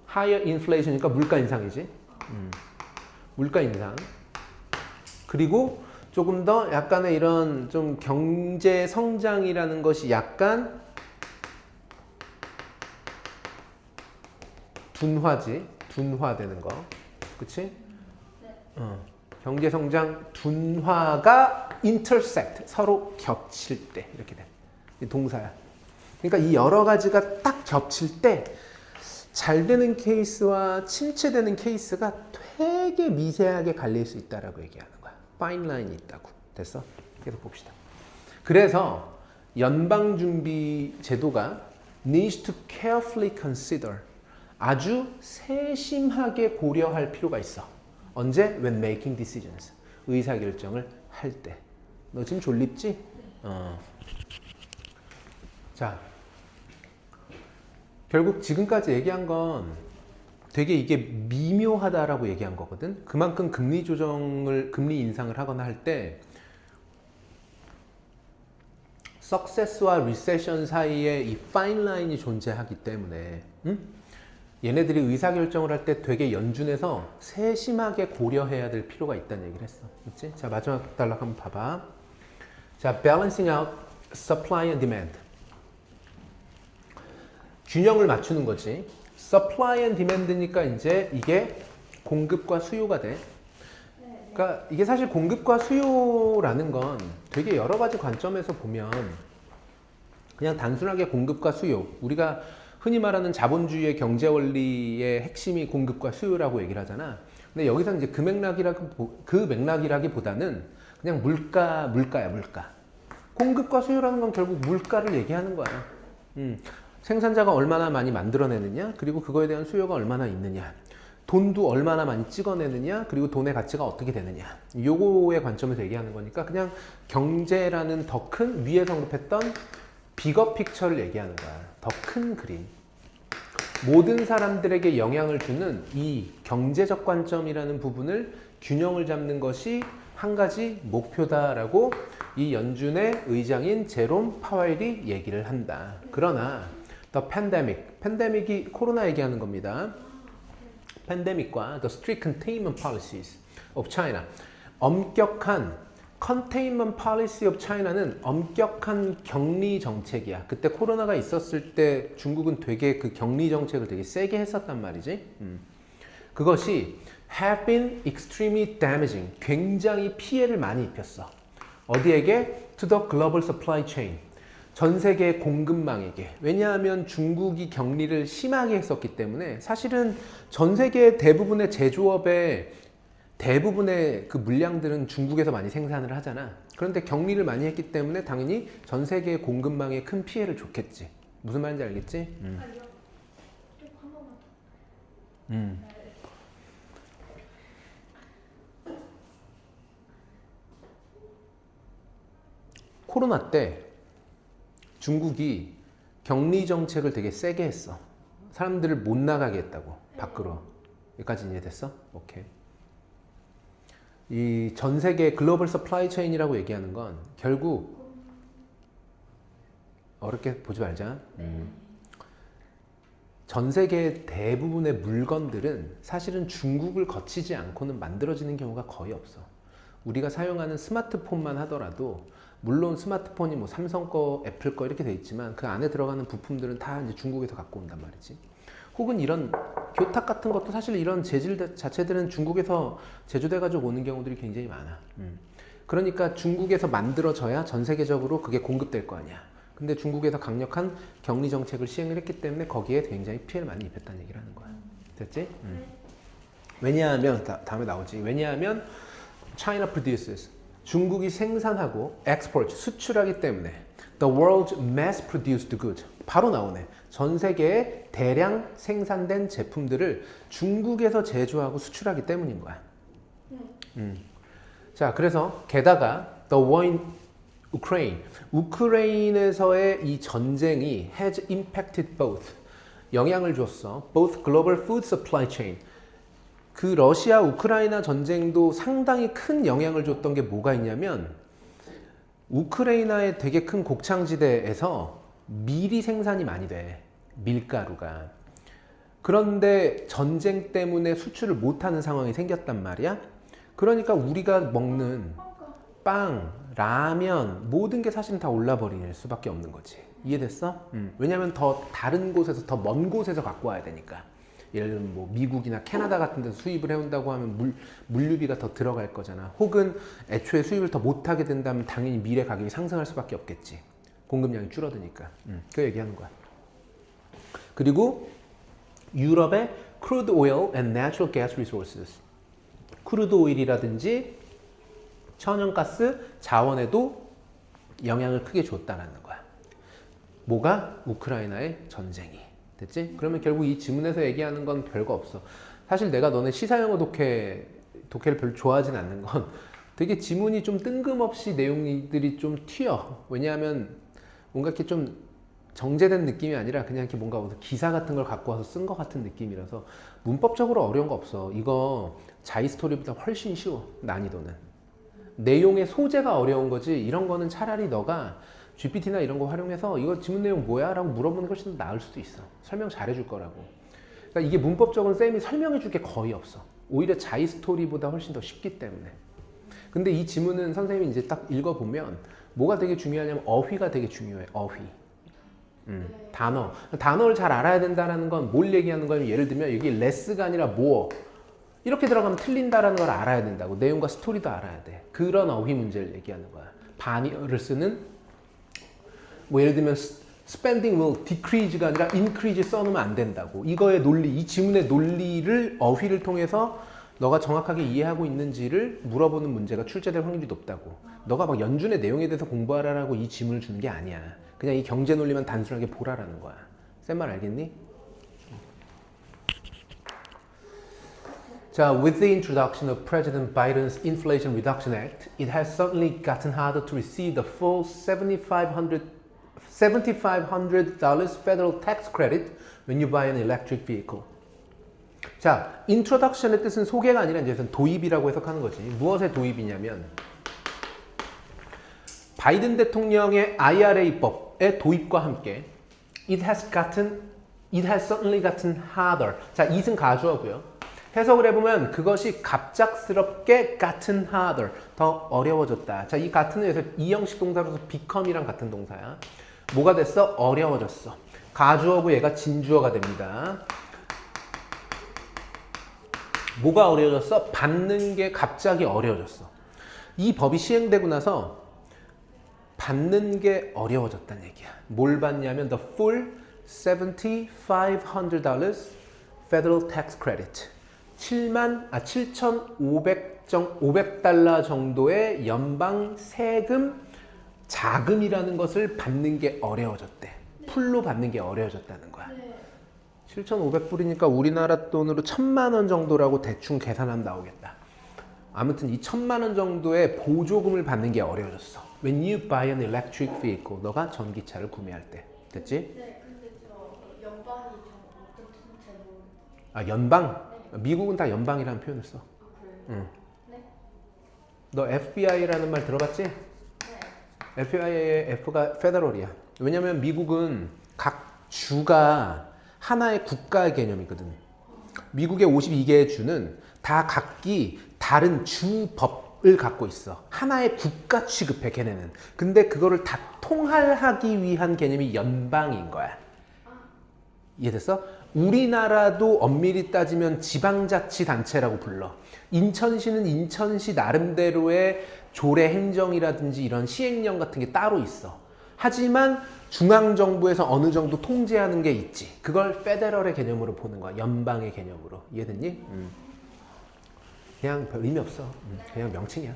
higher inflation이니까 물가 인상이지. 물가 인상. 그리고 조금 더 약간의 이런 좀 경제 성장이라는 것이 약간 둔화되는 거. 그치? 경제 성장 둔화가 intersect, 서로 겹칠 때 이렇게 돼. 동사야. 그러니까 이 여러 가지가 딱 겹칠 때 잘 되는 케이스와 침체되는 케이스가 되게 미세하게 갈릴 수 있다라고 얘기하는 거야. 파인 라인이 있다고. 됐어? 계속 봅시다. 그래서 연방준비 제도가 needs to carefully consider, 아주 세심하게 고려할 필요가 있어. 언제? When making decisions. 의사결정을 할 때. 너 지금 졸립지? 자, 결국 지금까지 얘기한 건 되게 이게 미묘하다라고 얘기한 거거든. 그만큼 금리 조정을, 금리 인상을 하거나 할 때 석세스와 리세션 사이에 이 파인 라인이 존재하기 때문에 얘네들이 의사결정을 할 때 되게 연준에서 세심하게 고려해야 될 필요가 있다는 얘기를 했어. 그치? 자, 마지막 단락 한번 봐봐. 자, balancing out supply and demand. 균형을 맞추는 거지. supply and demand니까 이제 이게 공급과 수요가 돼. 그러니까 이게 사실 공급과 수요라는 건 되게 여러 가지 관점에서 보면 그냥 단순하게 공급과 수요, 우리가 흔히 말하는 자본주의의 경제 원리의 핵심이 공급과 수요라고 얘기를 하잖아. 근데 여기서 이제 그 맥락이라기보다는 그냥 물가야, 물가. 공급과 수요라는 건 결국 물가를 얘기하는 거야. 생산자가 얼마나 많이 만들어내느냐, 그리고 그거에 대한 수요가 얼마나 있느냐, 돈도 얼마나 많이 찍어내느냐, 그리고 돈의 가치가 어떻게 되느냐, 요거의 관점에서 얘기하는 거니까 그냥 경제라는 더 큰 위에서 언급했던 비거 픽처를 얘기하는 거야. 더 큰 그림. 모든 사람들에게 영향을 주는 이 경제적 관점이라는 부분을 균형을 잡는 것이 한 가지 목표다라고 이 연준의 의장인 제롬 파웰이 얘기를 한다. 그러나 the pandemic, 팬데믹이 코로나 얘기하는 겁니다. 팬데믹과 the strict containment policies of China, 엄격한 containment policy of China는 엄격한 격리 정책이야. 그때 코로나가 있었을 때 중국은 되게 그 격리 정책을 되게 세게 했었단 말이지. 그것이 have been extremely damaging, 굉장히 피해를 많이 입혔어. 어디에게? to the global supply chain, 전 세계 공급망에게. 왜냐하면 중국이 격리를 심하게 했었기 때문에 사실은 전 세계 대부분의 제조업의 대부분의 그 물량들은 중국에서 많이 생산을 하잖아. 그런데 격리를 많이 했기 때문에 당연히 전 세계 공급망에 큰 피해를 줬겠지. 무슨 말인지 알겠지? 코로나 때 중국이 격리 정책을 되게 세게 했어. 사람들을 못 나가게 했다고, 밖으로. 여기까지 이해됐어? 오케이. 이 전 세계 글로벌 서플라이 체인이라고 얘기하는 건 결국 어렵게 보지 말자. 전 세계 대부분의 물건들은 사실은 중국을 거치지 않고는 만들어지는 경우가 거의 없어. 우리가 사용하는 스마트폰만 하더라도 물론 스마트폰이 뭐 삼성 거, 애플 거 이렇게 돼 있지만 그 안에 들어가는 부품들은 다 이제 중국에서 갖고 온단 말이지. 혹은 이런 교탁 같은 것도 사실 이런 재질 자체들은 중국에서 제조돼 가지고 오는 경우들이 굉장히 많아. 그러니까 중국에서 만들어져야 전 세계적으로 그게 공급될 거 아니야. 근데 중국에서 강력한 격리 정책을 시행을 했기 때문에 거기에 굉장히 피해를 많이 입혔다는 얘기를 하는 거야. 됐지? 왜냐하면 다음에 나오지. 왜냐하면 China produces, 중국이 생산하고 export, 수출하기 때문에 the world's mass produced good, 바로 나오네. 전 세계에 대량 생산된 제품들을 중국에서 제조하고 수출하기 때문인 거야. 자, 그래서 게다가 the war in Ukraine, 우크라이나에서의 이 전쟁이 has impacted both, 영향을 줬어. both global food supply chain, 그 러시아 우크라이나 전쟁도 상당히 큰 영향을 줬던 게 뭐가 있냐면 우크라이나의 되게 큰 곡창지대에서 밀이 생산이 많이 돼. 밀가루가. 그런데 전쟁 때문에 수출을 못하는 상황이 생겼단 말이야. 그러니까 우리가 먹는 빵, 라면 모든 게 사실은 다 올라버릴 수밖에 없는 거지. 이해됐어? 왜냐면 더 다른 곳에서, 더 먼 곳에서 갖고 와야 되니까. 예를 들면 뭐 미국이나 캐나다 같은 데서 수입을 해온다고 하면 물류비가 더 들어갈 거잖아. 혹은 애초에 수입을 더 못하게 된다면 당연히 밀의 가격이 상승할 수밖에 없겠지. 공급량이 줄어드니까. 그 얘기하는 거야. 그리고 유럽의 crude oil and natural gas resources, 크루드 오일이라든지 천연가스 자원에도 영향을 크게 줬다라는 거야. 뭐가? 우크라이나의 전쟁이. 됐지? 그러면 결국 이 지문에서 얘기하는 건 별거 없어. 사실 내가 너네 시사영어 독해를 별로 좋아하진 않는 건 되게 지문이 좀 뜬금없이 내용들이 좀 튀어. 왜냐하면 뭔가 이렇게 좀 정제된 느낌이 아니라 그냥 이렇게 뭔가 기사 같은 걸 갖고 와서 쓴 것 같은 느낌이라서 문법적으로 어려운 거 없어. 이거 자이 스토리보다 훨씬 쉬워. 난이도는. 내용의 소재가 어려운 거지 이런 거는 차라리 너가 GPT나 이런 거 활용해서 이거 지문 내용 뭐야? 라고 물어보는 게 훨씬 더 나을 수도 있어. 설명 잘해줄 거라고. 그러니까 이게 문법적으로 쌤이 설명해 줄 게 거의 없어. 오히려 자이 스토리보다 훨씬 더 쉽기 때문에. 근데 이 지문은 선생님이 이제 딱 읽어보면 뭐가 되게 중요하냐면 어휘가 되게 중요해. 어휘. 단어를 잘 알아야 된다는 건 뭘 얘기하는 거냐면 예를 들면 여기 레스가 아니라 more 이렇게 들어가면 틀린다라는 걸 알아야 된다고. 내용과 스토리도 알아야 돼. 그런 어휘 문제를 얘기하는 거야. 반의어를 쓰는 뭐 예를 들면 spending will decrease가 아니라 increase 써놓으면 안 된다고. 이거의 논리, 이 지문의 논리를 어휘를 통해서 너가 정확하게 이해하고 있는지를 물어보는 문제가 출제될 확률이 높다고. 너가 막 연준의 내용에 대해서 공부하라라고 이 지문을 주는 게 아니야. 그냥 이 경제 논리만 단순하게 보라라는 거야. 쌤 말 알겠니? 자, with the introduction of President Biden's Inflation Reduction Act, it has suddenly gotten harder to receive the full $7,500 federal tax credit when you buy an electric vehicle. 자, introduction의 뜻은 소개가 아니라 이제 도입이라고 해석하는 거지. 무엇의 도입이냐면 바이든 대통령의 IRA법의 도입과 함께 it has suddenly gotten harder. 자, it은 가주어고요. 해석을 해보면 그것이 갑작스럽게 gotten harder, 더 어려워졌다. 자, 이 gotten은 여기서 이형식 동사로서 become이랑 같은 동사야. 뭐가 됐어? 어려워졌어. 가주어고 얘가 진주어가 됩니다. 뭐가 어려워졌어? 받는 게 갑자기 어려워졌어. 이 법이 시행되고 나서 받는 게 어려워졌다는 얘기야. 뭘 받냐면 the full $7,500 federal tax credit. 7,500달러 정도의 연방 세금 자금이라는 것을 받는 게 어려워졌대. 풀로 받는 게 어려워졌다는 거야. 7,500불이니까 우리나라 돈으로 1,000만 원 정도라고 대충 계산하면 나오겠다. 아무튼 이 1,000만 원 정도의 보조금을 받는 게 어려워졌어. When you buy an electric vehicle, 너가 전기차를 구매할 때. 됐지? 네, 근데 저 연방이 좀 어떻게 모르. 아, 연방? 네. 미국은 다 연방이라는 표현을 써. 아, 그래요? 응. 네? 너 FBI라는 말 들어봤지? 네. FBI의 F가 페더럴이야. 왜냐면 미국은 각 주가 하나의 국가의 개념이거든. 미국의 52개의 주는 다 각기 다른 주법을 갖고 있어. 하나의 국가 취급해, 걔네는. 근데 그거를 다 통할하기 위한 개념이 연방인 거야. 이해됐어? 우리나라도 엄밀히 따지면 지방자치단체라고 불러. 인천시는 인천시 나름대로의 조례 행정이라든지 이런 시행령 같은 게 따로 있어. 하지만 중앙정부에서 어느 정도 통제하는 게 있지. 그걸 페더럴의 개념으로 보는 거야. 연방의 개념으로. 이해됐니? 그냥 별 의미 없어. 그냥 명칭이야.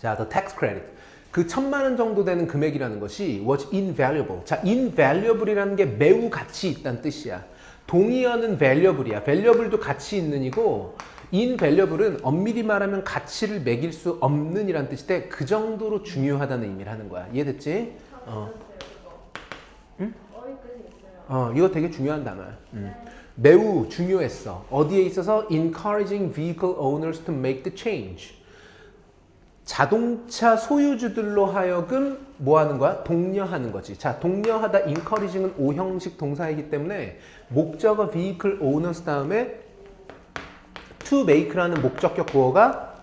자, the tax credit. 그 1,000만 원 정도 되는 금액이라는 것이 was invaluable. 자, invaluable이라는 게 매우 가치 있다는 뜻이야. 동의어는 valuable이야. valuable도 가치 있는 이고 invaluable은 엄밀히 말하면 가치를 매길 수 없는 이란 뜻인데 그 정도로 중요하다는 의미를 하는 거야. 이해됐지? 응? 있어요. 이거 되게 중요한 단어야. 매우 중요했어. 어디에 있어서? Encouraging vehicle owners to make the change. 자동차 소유주들로 하여금 뭐 하는 거야? 독려하는 거지. 자, 독려하다 encouraging은 오형식 동사이기 때문에 목적어 vehicle owners 다음에 to make라는 목적격 보어가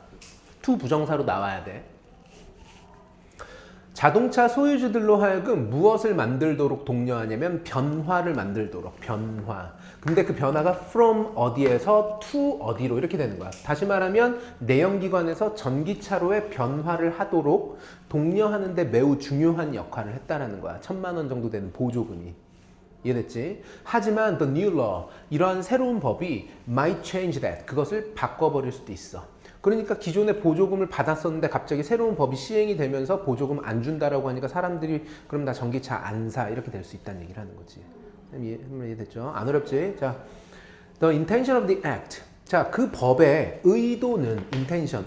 to 부정사로 나와야 돼. 자동차 소유주들로 하여금 무엇을 만들도록 독려하냐면 변화를 만들도록. 변화. 근데 그 변화가 from 어디에서 to 어디로 이렇게 되는 거야. 다시 말하면 내연기관에서 전기차로의 변화를 하도록 독려하는데 매우 중요한 역할을 했다라는 거야. 1,000만 원 정도 되는 보조금이. 이해됐지? 하지만 the new law, 이러한 새로운 법이 might change that, 그것을 바꿔버릴 수도 있어. 그러니까 기존에 보조금을 받았었는데 갑자기 새로운 법이 시행이 되면서 보조금 안 준다라고 하니까 사람들이 그럼 나 전기차 안 사 이렇게 될 수 있다는 얘기를 하는 거지. 이해됐죠? 안 어렵지? 자, the intention of the act. 자, 그 법의 의도는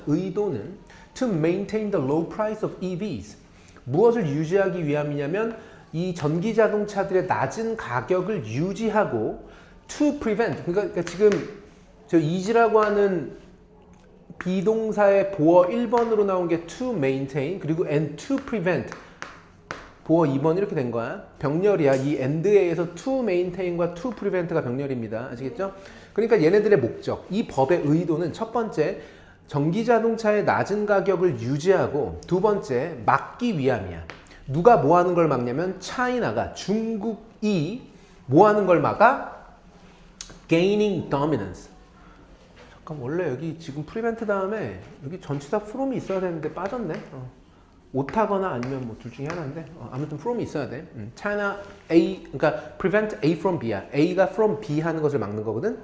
의도는 to maintain the low price of EVs. 무엇을 유지하기 위함이냐면 이 전기 자동차들의 낮은 가격을 유지하고 to prevent 그러니까 지금 저 is라고 하는 비동사의 보어 1번으로 나온 게 to maintain 그리고 and to prevent 보어 2번 이렇게 된 거야. 병렬이야. 이 and에 의해서 to maintain과 to prevent가 병렬입니다. 아시겠죠? 그러니까 얘네들의 목적, 이 법의 의도는 첫 번째, 전기 자동차의 낮은 가격을 유지하고 두 번째, 막기 위함이야. 누가 뭐 하는 걸 막냐면 차이나가 중국이 뭐 하는 걸 막아? gaining dominance. 잠깐 원래 여기 지금 prevent 다음에 여기 전치사 from이 있어야 되는데 빠졌네. 오타거나 아니면 뭐 둘 중에 하나인데 아무튼 from이 있어야 돼. China A 그러니까 prevent A from B야. A가 from B 하는 것을 막는 거거든.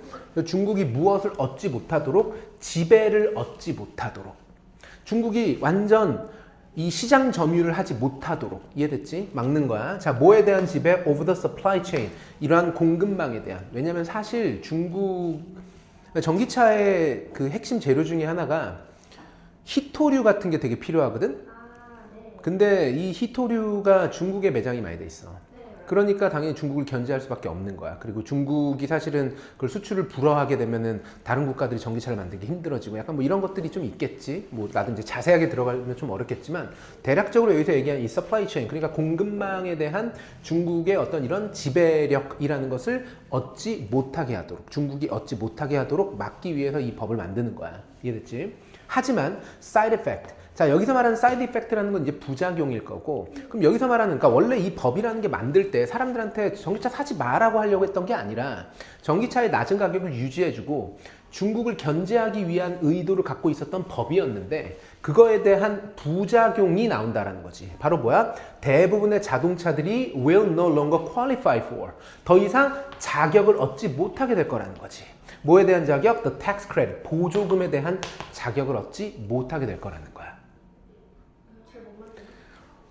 중국이 무엇을 얻지 못하도록 지배를 얻지 못하도록 중국이 완전 이 시장 점유를 하지 못하도록 이해됐지? 막는 거야. 자, 뭐에 대한 지배? Over the supply chain 이러한 공급망에 대한. 왜냐면 사실 중국 전기차의 그 핵심 재료 중에 하나가 히토류 같은 게 되게 필요하거든. 근데 이 히토류가 중국에 매장이 많이 돼 있어. 그러니까 당연히 중국을 견제할 수밖에 없는 거야. 그리고 중국이 사실은 그걸 수출을 불허하게 되면은 다른 국가들이 전기차를 만들기 힘들어지고 약간 뭐 이런 것들이 좀 있겠지. 뭐 나도 이제 자세하게 들어가면 좀 어렵겠지만 대략적으로 여기서 얘기한 이 서플라이 체인 그러니까 공급망에 대한 중국의 어떤 이런 지배력이라는 것을 얻지 못하게 하도록 중국이 얻지 못하게 하도록 막기 위해서 이 법을 만드는 거야. 이해됐지? 하지만 side effect 자, 여기서 말하는 사이드 이펙트라는 건 이제 부작용일 거고 그럼 여기서 말하는 그러니까 원래 이 법이라는 게 만들 때 사람들한테 전기차 사지 마라고 하려고 했던 게 아니라 전기차의 낮은 가격을 유지해주고 중국을 견제하기 위한 의도를 갖고 있었던 법이었는데 그거에 대한 부작용이 나온다라는 거지. 바로 뭐야? 대부분의 자동차들이 will no longer qualify for 더 이상 자격을 얻지 못하게 될 거라는 거지. 뭐에 대한 자격? The tax credit 보조금에 대한 자격을 얻지 못하게 될 거라는 거야.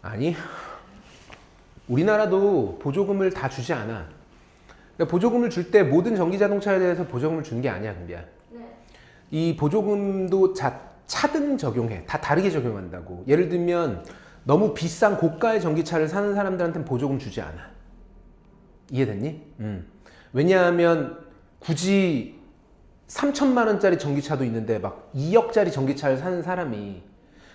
아니 우리나라도 보조금을 다 주지 않아. 그러니까 보조금을 줄 때 모든 전기자동차에 대해서 보조금을 주는 게 아니야 금비야. 이 보조금도 차등 적용해. 다 다르게 적용한다고. 예를 들면 너무 비싼 고가의 전기차를 사는 사람들한테는 보조금 주지 않아. 이해됐니? 왜냐하면 굳이 3천만 원짜리 전기차도 있는데 막 2억짜리 전기차를 사는 사람이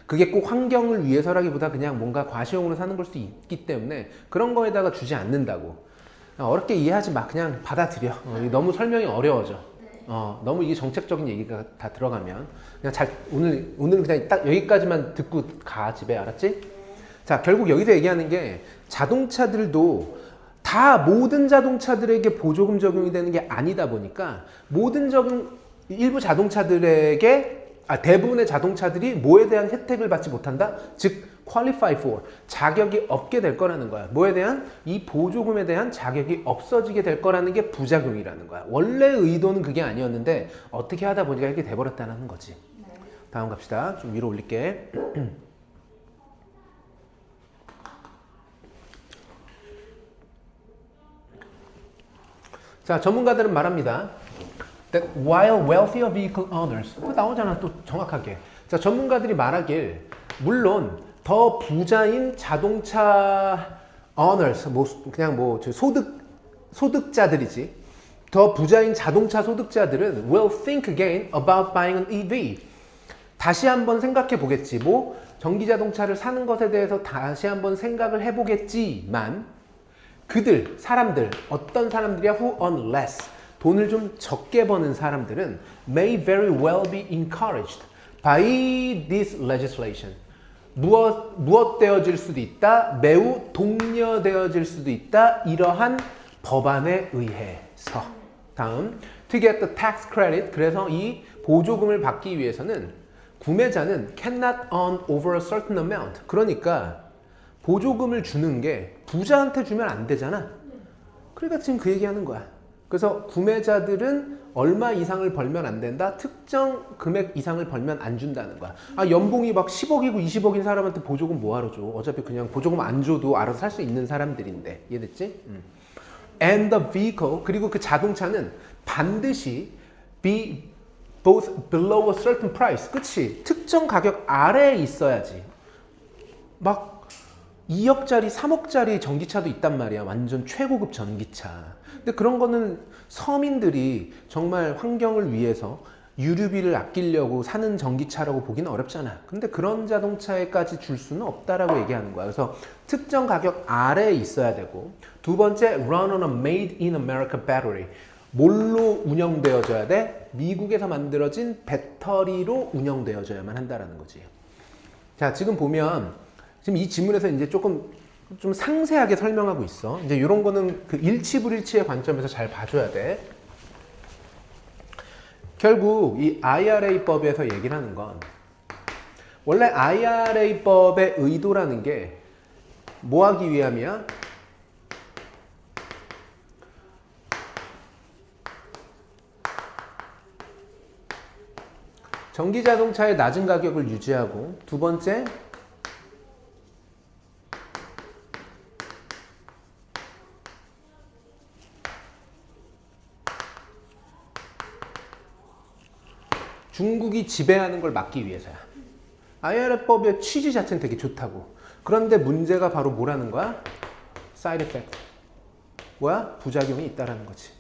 그게 꼭 환경을 위해서라기보다 그냥 뭔가 과시용으로 사는 걸 수도 있기 때문에 그런 거에다가 주지 않는다고. 어렵게 이해하지 마. 그냥 받아들여. 너무 설명이 어려워져. 너무 이게 정책적인 얘기가 다 들어가면 그냥 오늘 그냥 딱 여기까지만 듣고 가 집에. 알았지? 자, 결국 여기서 얘기하는 게 자동차들도 다 모든 자동차들에게 보조금 적용이 되는 게 아니다 보니까 일부 자동차들에게 대부분의 자동차들이 뭐에 대한 혜택을 받지 못한다? 즉, qualify for, 자격이 없게 될 거라는 거야. 뭐에 대한? 이 보조금에 대한 자격이 없어지게 될 거라는 게 부작용이라는 거야. 원래 의도는 그게 아니었는데 어떻게 하다 보니까 이렇게 돼버렸다는 거지. 다음 갑시다. 좀 위로 올릴게. 자, 전문가들은 말합니다. That while wealthier vehicle owners 그거 나오잖아 또 정확하게. 자, 전문가들이 말하길 물론 더 부자인 자동차 owners 그냥 소득자들이지. 더 부자인 자동차 소득자들은 will think again about buying an EV. 다시 한번 생각해 보겠지. 전기 자동차를 사는 것에 대해서 다시 한번 생각을 해 보겠지만 사람들 어떤 사람들이야? Who earn less 돈을 좀 적게 버는 사람들은 may very well be encouraged by this legislation. 무엇 되어질 수도 있다? 매우 독려되어질 수도 있다. 이러한 법안에 의해서. 다음, to get the tax credit. 그래서 이 보조금을 받기 위해서는 구매자는 cannot earn over a certain amount. 그러니까 보조금을 주는 게 부자한테 주면 안 되잖아. 그러니까 지금 그 얘기하는 거야. 그래서 구매자들은 얼마 이상을 벌면 안 된다. 특정 금액 이상을 벌면 안 준다는 거야. 연봉이 막 10억이고 20억인 사람한테 보조금 뭐하러 줘. 어차피 그냥 보조금 안 줘도 알아서 살 수 있는 사람들인데. 이해됐지? And the vehicle 그리고 그 자동차는 반드시 be both below a certain price. 그치? 특정 가격 아래에 있어야지. 막 2억짜리, 3억짜리 전기차도 있단 말이야. 완전 최고급 전기차. 근데 그런 거는 서민들이 정말 환경을 위해서 유류비를 아끼려고 사는 전기차라고 보기는 어렵잖아. 근데 그런 자동차에까지 줄 수는 없다라고 얘기하는 거야. 그래서 특정 가격 아래에 있어야 되고, 두 번째, run on a made in America battery. 뭘로 운영되어져야 돼? 미국에서 만들어진 배터리로 운영되어져야만 한다라는 거지. 자, 지금 보면 지금 이 지문에서 이제 조금 좀 상세하게 설명하고 있어. 이제 이런 거는 그 일치불일치의 관점에서 잘 봐줘야 돼. 결국 이 IRA법에서 얘기를 하는 건 원래 IRA법의 의도라는 게 뭐 하기 위함이야? 전기 자동차의 낮은 가격을 유지하고, 두 번째, 중국이 지배하는 걸 막기 위해서야. IRA법의 취지 자체는 되게 좋다고. 그런데 문제가 바로 뭐라는 거야? 사이드 이펙트. 뭐야? 부작용이 있다라는 거지.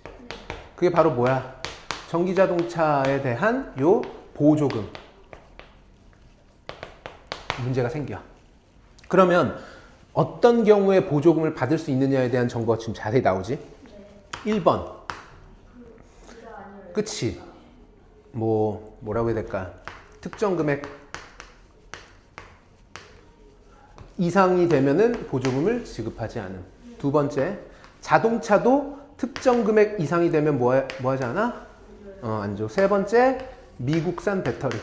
그게 바로 뭐야? 전기 자동차에 대한 요 보조금. 문제가 생겨. 그러면 어떤 경우에 보조금을 받을 수 있느냐에 대한 정보가 지금 자세히 나오지? 1번. 그치? 뭐라고 해야 될까? 특정 금액 이상이 되면은 보조금을 지급하지 않은. 두 번째, 자동차도 특정 금액 이상이 되면 뭐 하지 않아? 안 줘. 세 번째, 미국산 배터리.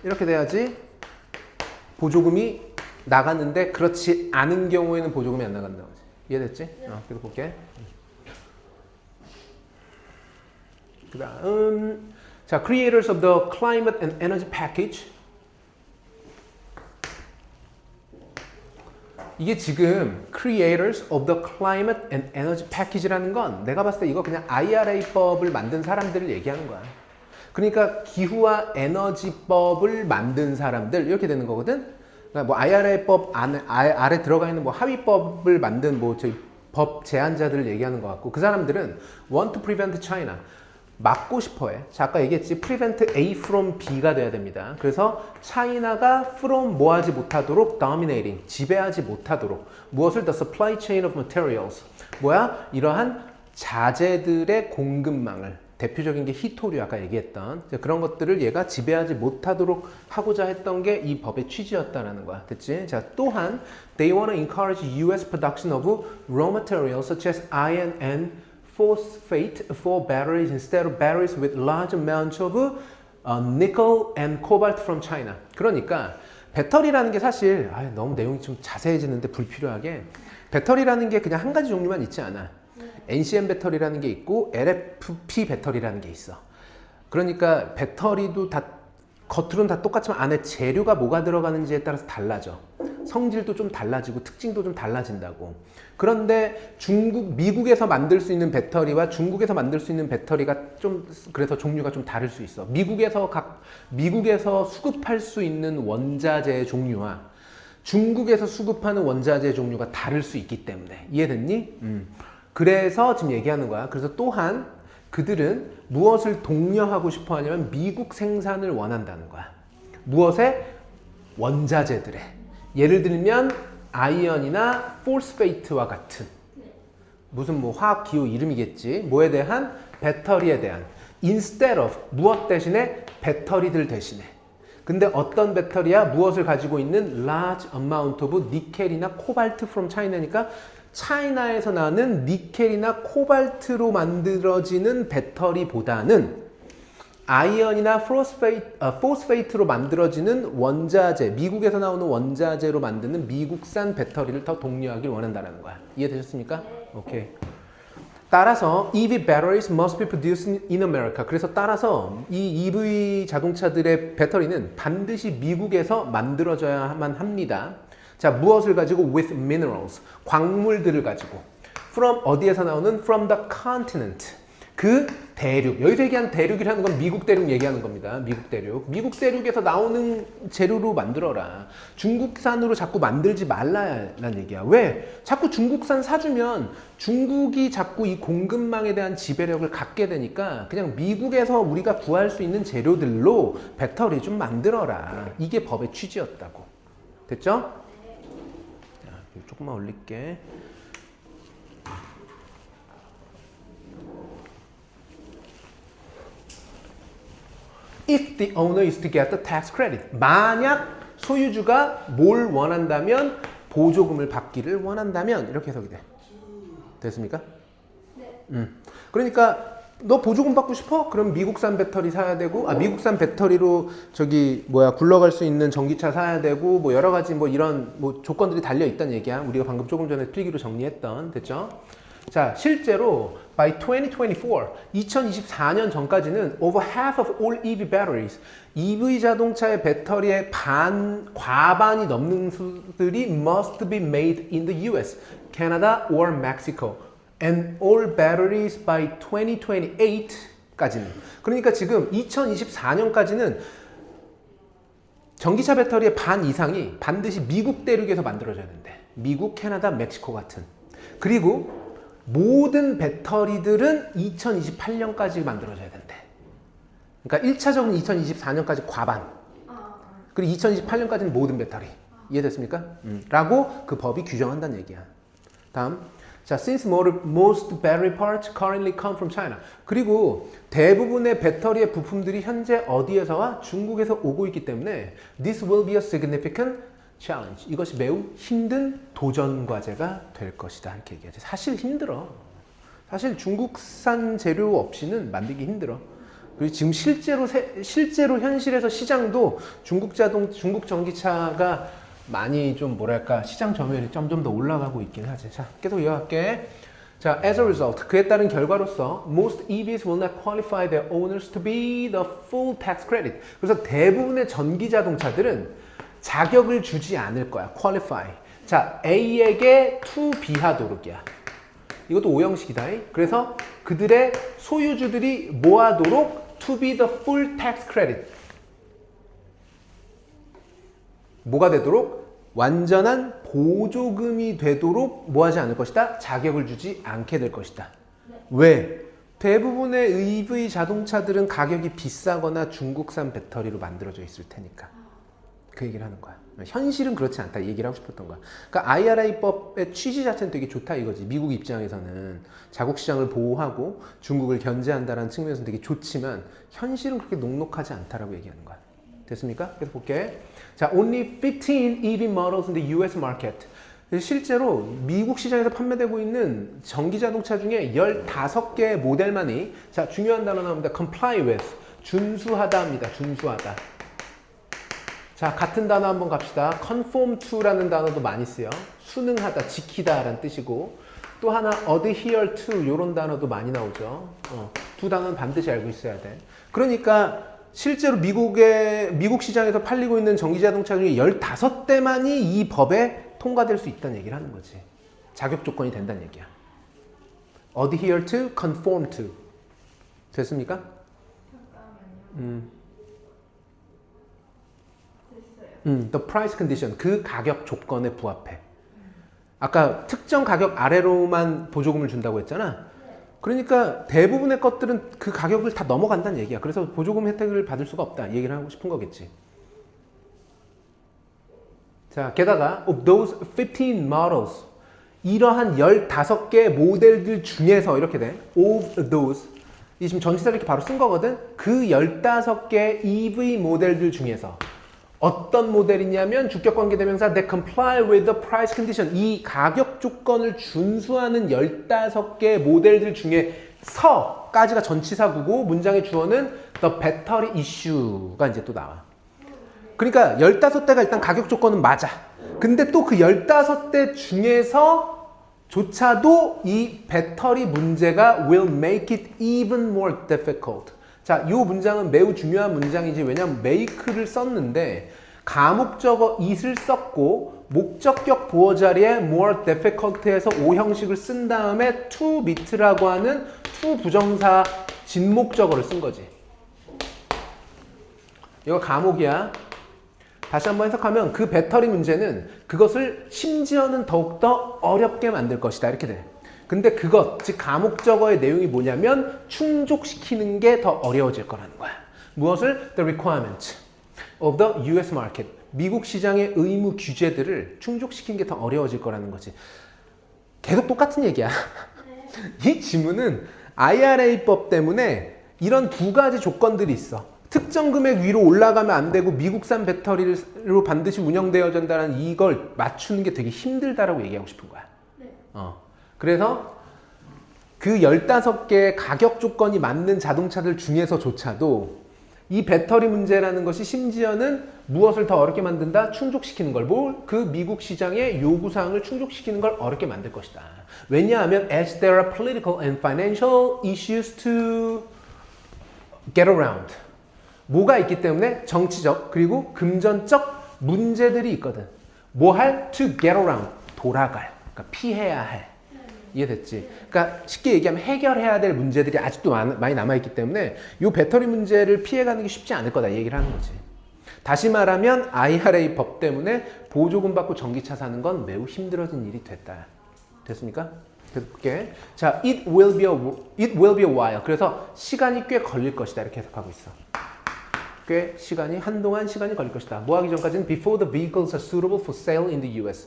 이렇게 돼야지 보조금이 나갔는데, 그렇지 않은 경우에는 보조금이 안 나간다고 하지. 이해됐지? 계속 볼게. 그 다음, 자, Creators of the Climate and Energy Package. 이게 지금 Creators of the Climate and Energy Package라는 건 내가 봤을 때 이거 그냥 IRA법을 만든 사람들을 얘기하는 거야. 그러니까 기후와 에너지법을 만든 사람들 이렇게 되는 거거든. 그러니까 뭐 IRA법 아래 들어가 있는 뭐 하위법을 만든 뭐 저희 법 제안자들을 얘기하는 것 같고, 그 사람들은 want to prevent China. 막고 싶어해. 자, 아까 얘기했지. prevent A from B가 돼야 됩니다. 그래서 차이나가 from 뭐 하지 못하도록 dominating, 지배하지 못하도록. 무엇을? the supply chain of materials. 뭐야? 이러한 자재들의 공급망을. 대표적인 게 히토류 아까 얘기했던 그런 것들을 얘가 지배하지 못하도록 하고자 했던 게 이 법의 취지였다라는 거야. 됐지? 자, 또한 they want to encourage US production of raw materials such as iron and phosphate for batteries instead of batteries with large amounts of nickel and cobalt from China. 그러니까 배터리라는 게 사실 너무 내용이 좀 자세해지는데 불필요하게, 배터리라는 게 그냥 한 가지 종류만 있지 않아. NCM 배터리라는 게 있고 LFP 배터리라는 게 있어. 그러니까 배터리도 다 겉으로는 다 똑같지만 안에 재료가 뭐가 들어가는지에 따라서 달라져. 성질도 좀 달라지고 특징도 좀 달라진다고. 그런데 미국에서 만들 수 있는 배터리와 중국에서 만들 수 있는 배터리가 좀 그래서 종류가 좀 다를 수 있어. 미국에서 수급할 수 있는 원자재의 종류와 중국에서 수급하는 원자재의 종류가 다를 수 있기 때문에. 이해됐니? 그래서 지금 얘기하는 거야. 그래서 또한 그들은 무엇을 독려하고 싶어 하냐면 미국 생산을 원한다는 거야. 무엇에? 원자재들에. 예를 들면 아이언이나 포스페이트와 같은 무슨 뭐 화학 기호 이름이겠지. 뭐에 대한? 배터리에 대한. instead of 무엇 대신에? 배터리들 대신에. 근데 어떤 배터리야? 무엇을 가지고 있는? large amount of 니켈이나 코발트 from China니까 차이나에서 나는 니켈이나 코발트로 만들어지는 배터리보다는 아이언이나 포스페이트로 만들어지는 원자재, 미국에서 나오는 원자재로 만드는 미국산 배터리를 더 독려하길 원한다는 거야. 이해되셨습니까? 오케이. 따라서 EV batteries must be produced in America. 그래서 따라서 이 EV 자동차들의 배터리는 반드시 미국에서 만들어져야만 합니다. 자, 무엇을 가지고? with minerals. 광물들을 가지고. from 어디에서 나오는? from the continent. 그 대륙, 여기서 얘기하는 대륙이라는 건 미국 대륙 얘기하는 겁니다. 미국 대륙. 미국 대륙에서 나오는 재료로 만들어라. 중국산으로 자꾸 만들지 말라는 얘기야. 왜? 자꾸 중국산 사주면 중국이 자꾸 이 공급망에 대한 지배력을 갖게 되니까 그냥 미국에서 우리가 구할 수 있는 재료들로 배터리 좀 만들어라. 이게 법의 취지였다고. 됐죠? 자, 조금만 올릴게. If the owner is to get the tax credit. 만약 소유주가 뭘 원한다면 보조금을 받기를 원한다면 이렇게 해석이 돼. 됐습니까? 네. 그러니까 너 보조금 받고 싶어? 그럼 미국산 배터리 사야 되고, 미국산 배터리로 굴러갈 수 있는 전기차 사야 되고, 뭐 여러 가지 뭐 이런 뭐 조건들이 달려 있다는 얘기야. 우리가 방금 조금 전에 필기로 정리했던. 됐죠? 자, 실제로 by 2024, 2024년 전까지는 over half of all EV batteries, EV 자동차의 배터리의 과반이 넘는 수들이 must be made in the US, Canada or Mexico, and all batteries by 2028까지는. 그러니까 지금 2024년까지는 전기차 배터리의 반 이상이 반드시 미국 대륙에서 만들어져야 된대. 미국, 캐나다, 멕시코 같은. 그리고 모든 배터리들은 2028년까지 만들어져야 된대. 그러니까 1차적으로 2024년까지 과반. 그리고 2028년까지는 모든 배터리. 이해됐습니까? 라고 그 법이 규정한다는 얘기야. 다음. 자, since most battery parts currently come from China. 그리고 대부분의 배터리의 부품들이 현재 어디에서 와? 중국에서 오고 있기 때문에 this will be a significant challenge. 이것이 매우 힘든 도전 과제가 될 것이다. 이렇게 얘기하지. 사실 힘들어. 사실 중국산 재료 없이는 만들기 힘들어. 그리고 지금 실제로 현실에서 시장도 중국 전기차가 많이 좀 시장 점유율이 점점 더 올라가고 있긴 하지. 자, 계속 이어갈게. 자, as a result, 그에 따른 결과로서 most EVs will not qualify their owners to be the full tax credit. 그래서 대부분의 전기 자동차들은 자격을 주지 않을 거야. qualify. 자, A에게 to B하도록이야. 이것도 오형식이다. 그래서 그들의 소유주들이 뭐 하도록? to be the full tax credit. 뭐가 되도록? 완전한 보조금이 되도록 뭐 하지 않을 것이다? 자격을 주지 않게 될 것이다. 왜? 대부분의 EV 자동차들은 가격이 비싸거나 중국산 배터리로 만들어져 있을 테니까. 그 얘기를 하는 거야. 현실은 그렇지 않다. 이 얘기를 하고 싶었던 거야. 그러니까 IRA법의 취지 자체는 되게 좋다 이거지. 미국 입장에서는 자국 시장을 보호하고 중국을 견제한다는 측면에서는 되게 좋지만 현실은 그렇게 녹록하지 않다라고 얘기하는 거야. 됐습니까? 계속 볼게. 자, only 15 EV models in the US market. 실제로 미국 시장에서 판매되고 있는 전기 자동차 중에 15개의 모델만이, 자, 중요한 단어 나옵니다. comply with. 준수하다입니다. 준수하다. 자, 같은 단어 한번 갑시다. conform to라는 단어도 많이 쓰여. 순응하다, 지키다 라는 뜻이고, 또 하나 adhere to 이런 단어도 많이 나오죠. 두 단어는 반드시 알고 있어야 돼. 그러니까 실제로 미국 시장에서 팔리고 있는 전기자동차 중에 15대만이 이 법에 통과될 수 있다는 얘기를 하는 거지. 자격 조건이 된다는 얘기야. adhere to, conform to. 됐습니까? 잠깐만요. The price condition. 그 가격 조건에 부합해. 아까 특정 가격 아래로만 보조금을 준다고 했잖아. 그러니까 대부분의 것들은 그 가격을 다 넘어간다는 얘기야. 그래서 보조금 혜택을 받을 수가 없다. 이 얘기를 하고 싶은 거겠지. 자, 게다가 of those 15 models, 이러한 15개 모델들 중에서 이렇게 돼. of those. 이 지금 전치사를 이렇게 바로 쓴 거거든. 그 15개 EV 모델들 중에서 어떤 모델이냐면 주격관계대명사 that comply with the price condition. 이 가격 조건을 준수하는 15개 모델들 중에서까지가 전치사구고 문장의 주어는 the battery issue가 이제 또 나와. 그러니까 15대가 일단 가격 조건은 맞아. 근데 또 그 15대 중에서 조차도 이 배터리 문제가 will make it even more difficult. 자, 이 문장은 매우 중요한 문장이지. 왜냐면 make를 썼는데 가목적어 it을 썼고 목적격 보어 자리에 more difficult에서 O 형식을 쓴 다음에 to meet라고 하는 to 부정사 진목적어를 쓴 거지. 이거 가목이야. 다시 한번 해석하면 그 배터리 문제는 그것을 심지어는 더욱더 어렵게 만들 것이다. 이렇게 돼. 근데 그것, 즉 가목적어의 내용이 뭐냐면 충족시키는 게 더 어려워질 거라는 거야. 무엇을? The requirement of the US market. 미국 시장의 의무 규제들을 충족시키는 게 더 어려워질 거라는 거지. 계속 똑같은 얘기야. 이 지문은 IRA법 때문에 이런 두 가지 조건들이 있어. 특정 금액 위로 올라가면 안 되고 미국산 배터리로 반드시 운영되어야 된다는 이걸 맞추는 게 되게 힘들다라고 얘기하고 싶은 거야. 그래서 그 15개의 가격 조건이 맞는 자동차들 중에서조차도 이 배터리 문제라는 것이 심지어는 무엇을 더 어렵게 만든다? 충족시키는 걸. 그 미국 시장의 요구사항을 충족시키는 걸 어렵게 만들 것이다. 왜냐하면 as there are political and financial issues to get around. 뭐가 있기 때문에 정치적 그리고 금전적 문제들이 있거든. 뭐 할? To get around. 돌아갈. 그러니까 피해야 할. 이해됐지? 그러니까 쉽게 얘기하면 해결해야 될 문제들이 아직도 많이 남아있기 때문에 이 배터리 문제를 피해가는 게 쉽지 않을 거다 이 얘기를 하는 거지. 다시 말하면 IRA 법 때문에 보조금 받고 전기차 사는 건 매우 힘들어진 일이 됐다. 됐습니까? 볼게. 자, it will be a while. 그래서 시간이 꽤 걸릴 것이다 이렇게 해석하고 있어. 꽤 한동안 시간이 걸릴 것이다. 뭐 하기 전까지는 before the vehicles are suitable for sale in the US.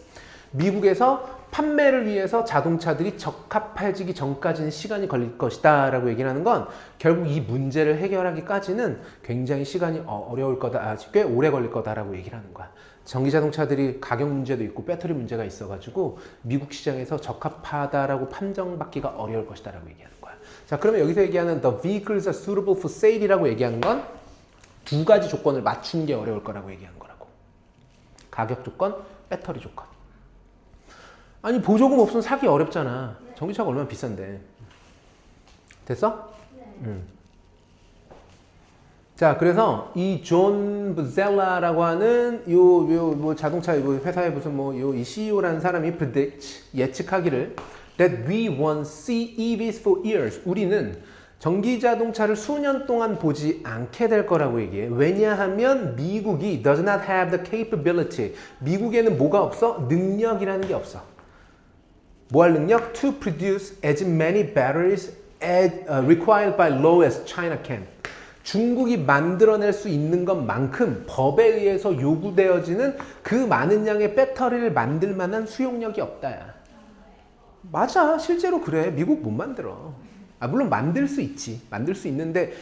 미국에서 판매를 위해서 자동차들이 적합해지기 전까지는 시간이 걸릴 것이다 라고 얘기를 하는 건 결국 이 문제를 해결하기까지는 굉장히 시간이 어려울 거다, 아직 꽤 오래 걸릴 거다라고 얘기를 하는 거야. 전기자동차들이 가격 문제도 있고 배터리 문제가 있어가지고 미국 시장에서 적합하다라고 판정받기가 어려울 것이다 라고 얘기하는 거야. 자, 그러면 여기서 얘기하는 the vehicles are suitable for sale이라고 얘기하는 건 두 가지 조건을 맞추는 게 어려울 거라고 얘기하는 거라고. 가격 조건, 배터리 조건. 아니 보조금 없으면 사기 어렵잖아. 전기차가 얼마나 비싼데. 됐어? 네. 자, 그래서 이 존 부젤라라고 하는 뭐 자동차 회사의 무슨 이 CEO라는 사람이 predict 예측하기를 that we won't see EVs for years. 우리는 전기 자동차를 수년 동안 보지 않게 될 거라고 얘기해. 왜냐하면 미국이 does not have the capability. 미국에는 뭐가 없어? 능력이라는 게 없어. 뭐 할 능력? To produce as many batteries as required by law as China can. 중국이 만들어낼 수 있는 것만큼 법에 의해서 요구되어지는 그 많은 양의 배터리를 만들 만한 수용력이 없다야. 맞아. 실제로 그래. 미국 못 만들어. 물론 만들 수 있지. 만들 수 있는데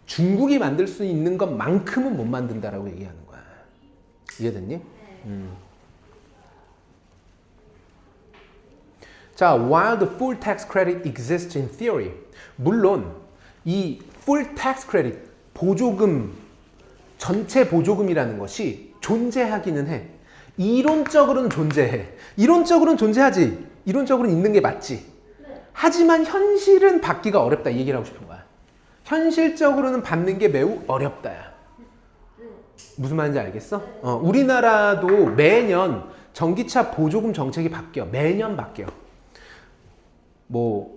중국이 만들 수 있는 것만큼은 못 만든다라고 얘기하는 거야. 이해됐니? 자, while the full tax credit exists in theory. 물론 이 full tax credit, 보조금, 전체 보조금이라는 것이 존재하기는 해. 이론적으로는 존재해. 이론적으로는 존재하지. 이론적으로는 있는 게 맞지. 하지만 현실은 받기가 어렵다 이 얘기를 하고 싶은 거야. 현실적으로는 받는 게 매우 어렵다야. 무슨 말인지 알겠어? 우리나라도 매년 전기차 보조금 정책이 바뀌어. 매년 바뀌어.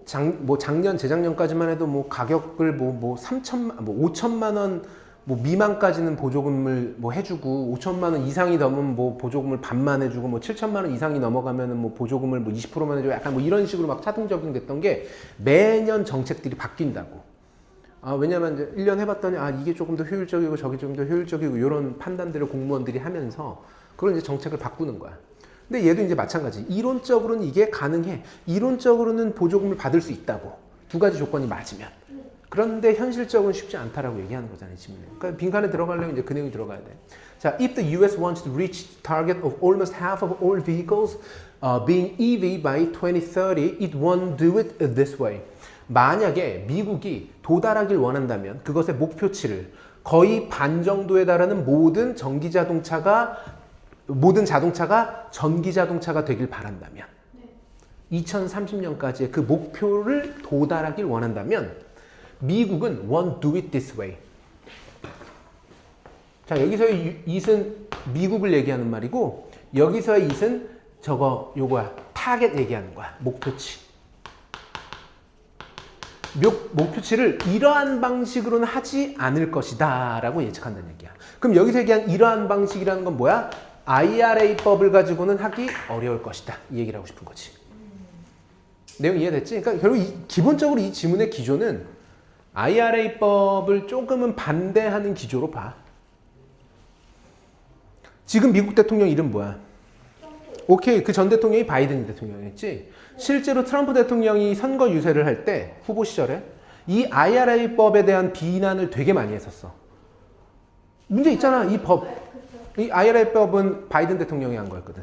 작년, 재작년까지만 해도 가격을 5천만 원 미만까지는 보조금을 해주고 5천만 원 이상이 넘으면 보조금을 반만 해주고 7천만 원 이상이 넘어가면은 보조금을 20%만 해주고 약간 이런 식으로 막 차등 적용됐던 게 매년 정책들이 바뀐다고. 왜냐면 이제 1년 해봤더니 이게 조금 더 효율적이고 저게 좀 더 효율적이고 이런 판단들을 공무원들이 하면서 그런 이제 정책을 바꾸는 거야. 근데 얘도 이제 마찬가지. 이론적으로는 이게 가능해. 이론적으로는 보조금을 받을 수 있다고. 두 가지 조건이 맞으면. 그런데 현실적으로는 쉽지 않다라고 얘기하는 거잖아요, 지문에. 그러니까 빈칸에 들어가려면 이제 그 내용이 들어가야 돼. 자, if the US wants to reach target of almost half of all vehicles being EV by 2030, it won't do it this way. 만약에 미국이 도달하길 원한다면 그것의 목표치를 거의 반 정도에 달하는 모든 자동차가 전기 자동차가 되길 바란다면 2030년까지의 그 목표를 도달하길 원한다면 미국은 won't do it this way. 자, 여기서의 it은 미국을 얘기하는 말이고 여기서의 it은 저거 요거야. 타겟 얘기하는 거야. 목표치. 목표치를 이러한 방식으로는 하지 않을 것이다 라고 예측한다는 얘기야. 그럼 여기서 얘기한 이러한 방식이라는 건 뭐야? IRA법을 가지고는 하기 어려울 것이다. 이 얘기를 하고 싶은 거지. 내용 이해됐지? 그러니까 결국 기본적으로 이 지문의 기조는 IRA법을 조금은 반대하는 기조로 봐. 지금 미국 대통령 이름 뭐야? 오케이, 그 전 대통령이 바이든 대통령이었지. 실제로 트럼프 대통령이 선거 유세를 할 때 후보 시절에 이 IRA법에 대한 비난을 되게 많이 했었어. 문제 있잖아. 이 법, 이 IRA법은 바이든 대통령이 한 거였거든.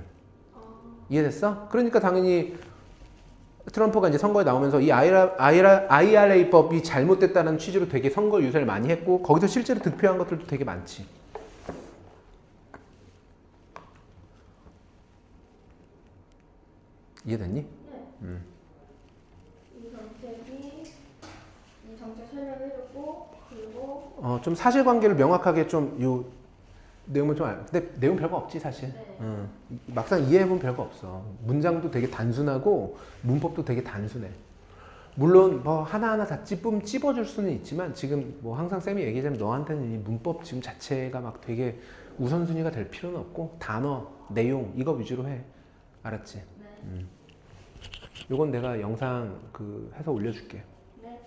이해됐어? 그러니까 당연히 트럼프가 이제 선거에 나오면서 이 IRA법이 잘못됐다는 취지로 되게 선거 유세를 많이 했고 거기서 실제로 득표한 것들도 되게 많지. 이해됐니? 네. 이 정책 설명해줬고 그리고 좀 사실관계를 명확하게 좀 요 내용을 좀 근데 내용 별거 없지 사실. 네. 막상 이해해보면 별거 없어. 문장도 되게 단순하고 문법도 되게 단순해. 물론 뭐 하나하나 다 찝어줄 수는 있지만 지금 뭐 항상 쌤이 얘기하자면 너한테는 이 문법 지금 자체가 막 되게 우선순위가 될 필요는 없고 단어, 내용 이거 위주로 해. 알았지? 네. 요건 내가 영상 해서 올려줄게. 네.